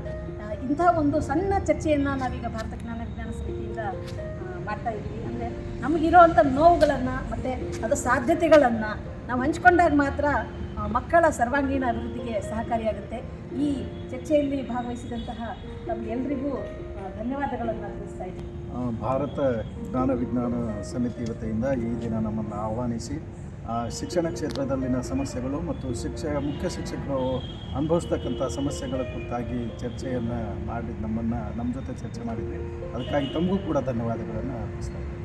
ಇಂಥ ಒಂದು ಸಣ್ಣ ಚರ್ಚೆಯನ್ನು ನಾವೀಗ ಭಾರತ ಜ್ಞಾನ ವಿಜ್ಞಾನ ಸಮಿತಿಯಿಂದ ಮಾಡ್ತಾ ಇದ್ದೀವಿ. ಅಂದರೆ ನಮಗಿರೋವಂಥ ನೋವುಗಳನ್ನು ಮತ್ತು ಅದರ ಸಾಧ್ಯತೆಗಳನ್ನು ನಾವು ಹಂಚ್ಕೊಂಡಾಗ ಮಾತ್ರ ಮಕ್ಕಳ ಸರ್ವಾಂಗೀಣ ಅಭಿವೃದ್ಧಿಗೆ ಸಹಕಾರಿಯಾಗುತ್ತೆ. ಈ ಚರ್ಚೆಯಲ್ಲಿ ಭಾಗವಹಿಸಿದಂತಹ ತಮಗೆಲ್ಲರಿಗೂ ಧನ್ಯವಾದಗಳನ್ನು ತಿಳಿಸ್ತಾ ಇದ್ದೀನಿ. ಭಾರತ ಜ್ಞಾನ ವಿಜ್ಞಾನ ಸಮಿತಿ ವತಿಯಿಂದ ಈ ದಿನ ನಮ್ಮನ್ನು ಆಹ್ವಾನಿಸಿ ಶಿಕ್ಷಣ ಕ್ಷೇತ್ರದಲ್ಲಿನ ಸಮಸ್ಯೆಗಳು ಮತ್ತು ಮುಖ್ಯ ಶಿಕ್ಷಕರು ಅನುಭವಿಸ್ತಕ್ಕಂಥ ಸಮಸ್ಯೆಗಳ ಕುರಿತಾಗಿ ಚರ್ಚೆಯನ್ನು ಮಾಡಿ ನಮ್ಮ ಜೊತೆ ಚರ್ಚೆ ಮಾಡಿದ್ವಿ. ಅದಕ್ಕಾಗಿ ತಮಗೂ ಕೂಡ ಧನ್ಯವಾದಗಳನ್ನು ಅರ್ಪಿಸ್ತಾ ಇದ್ದೀನಿ.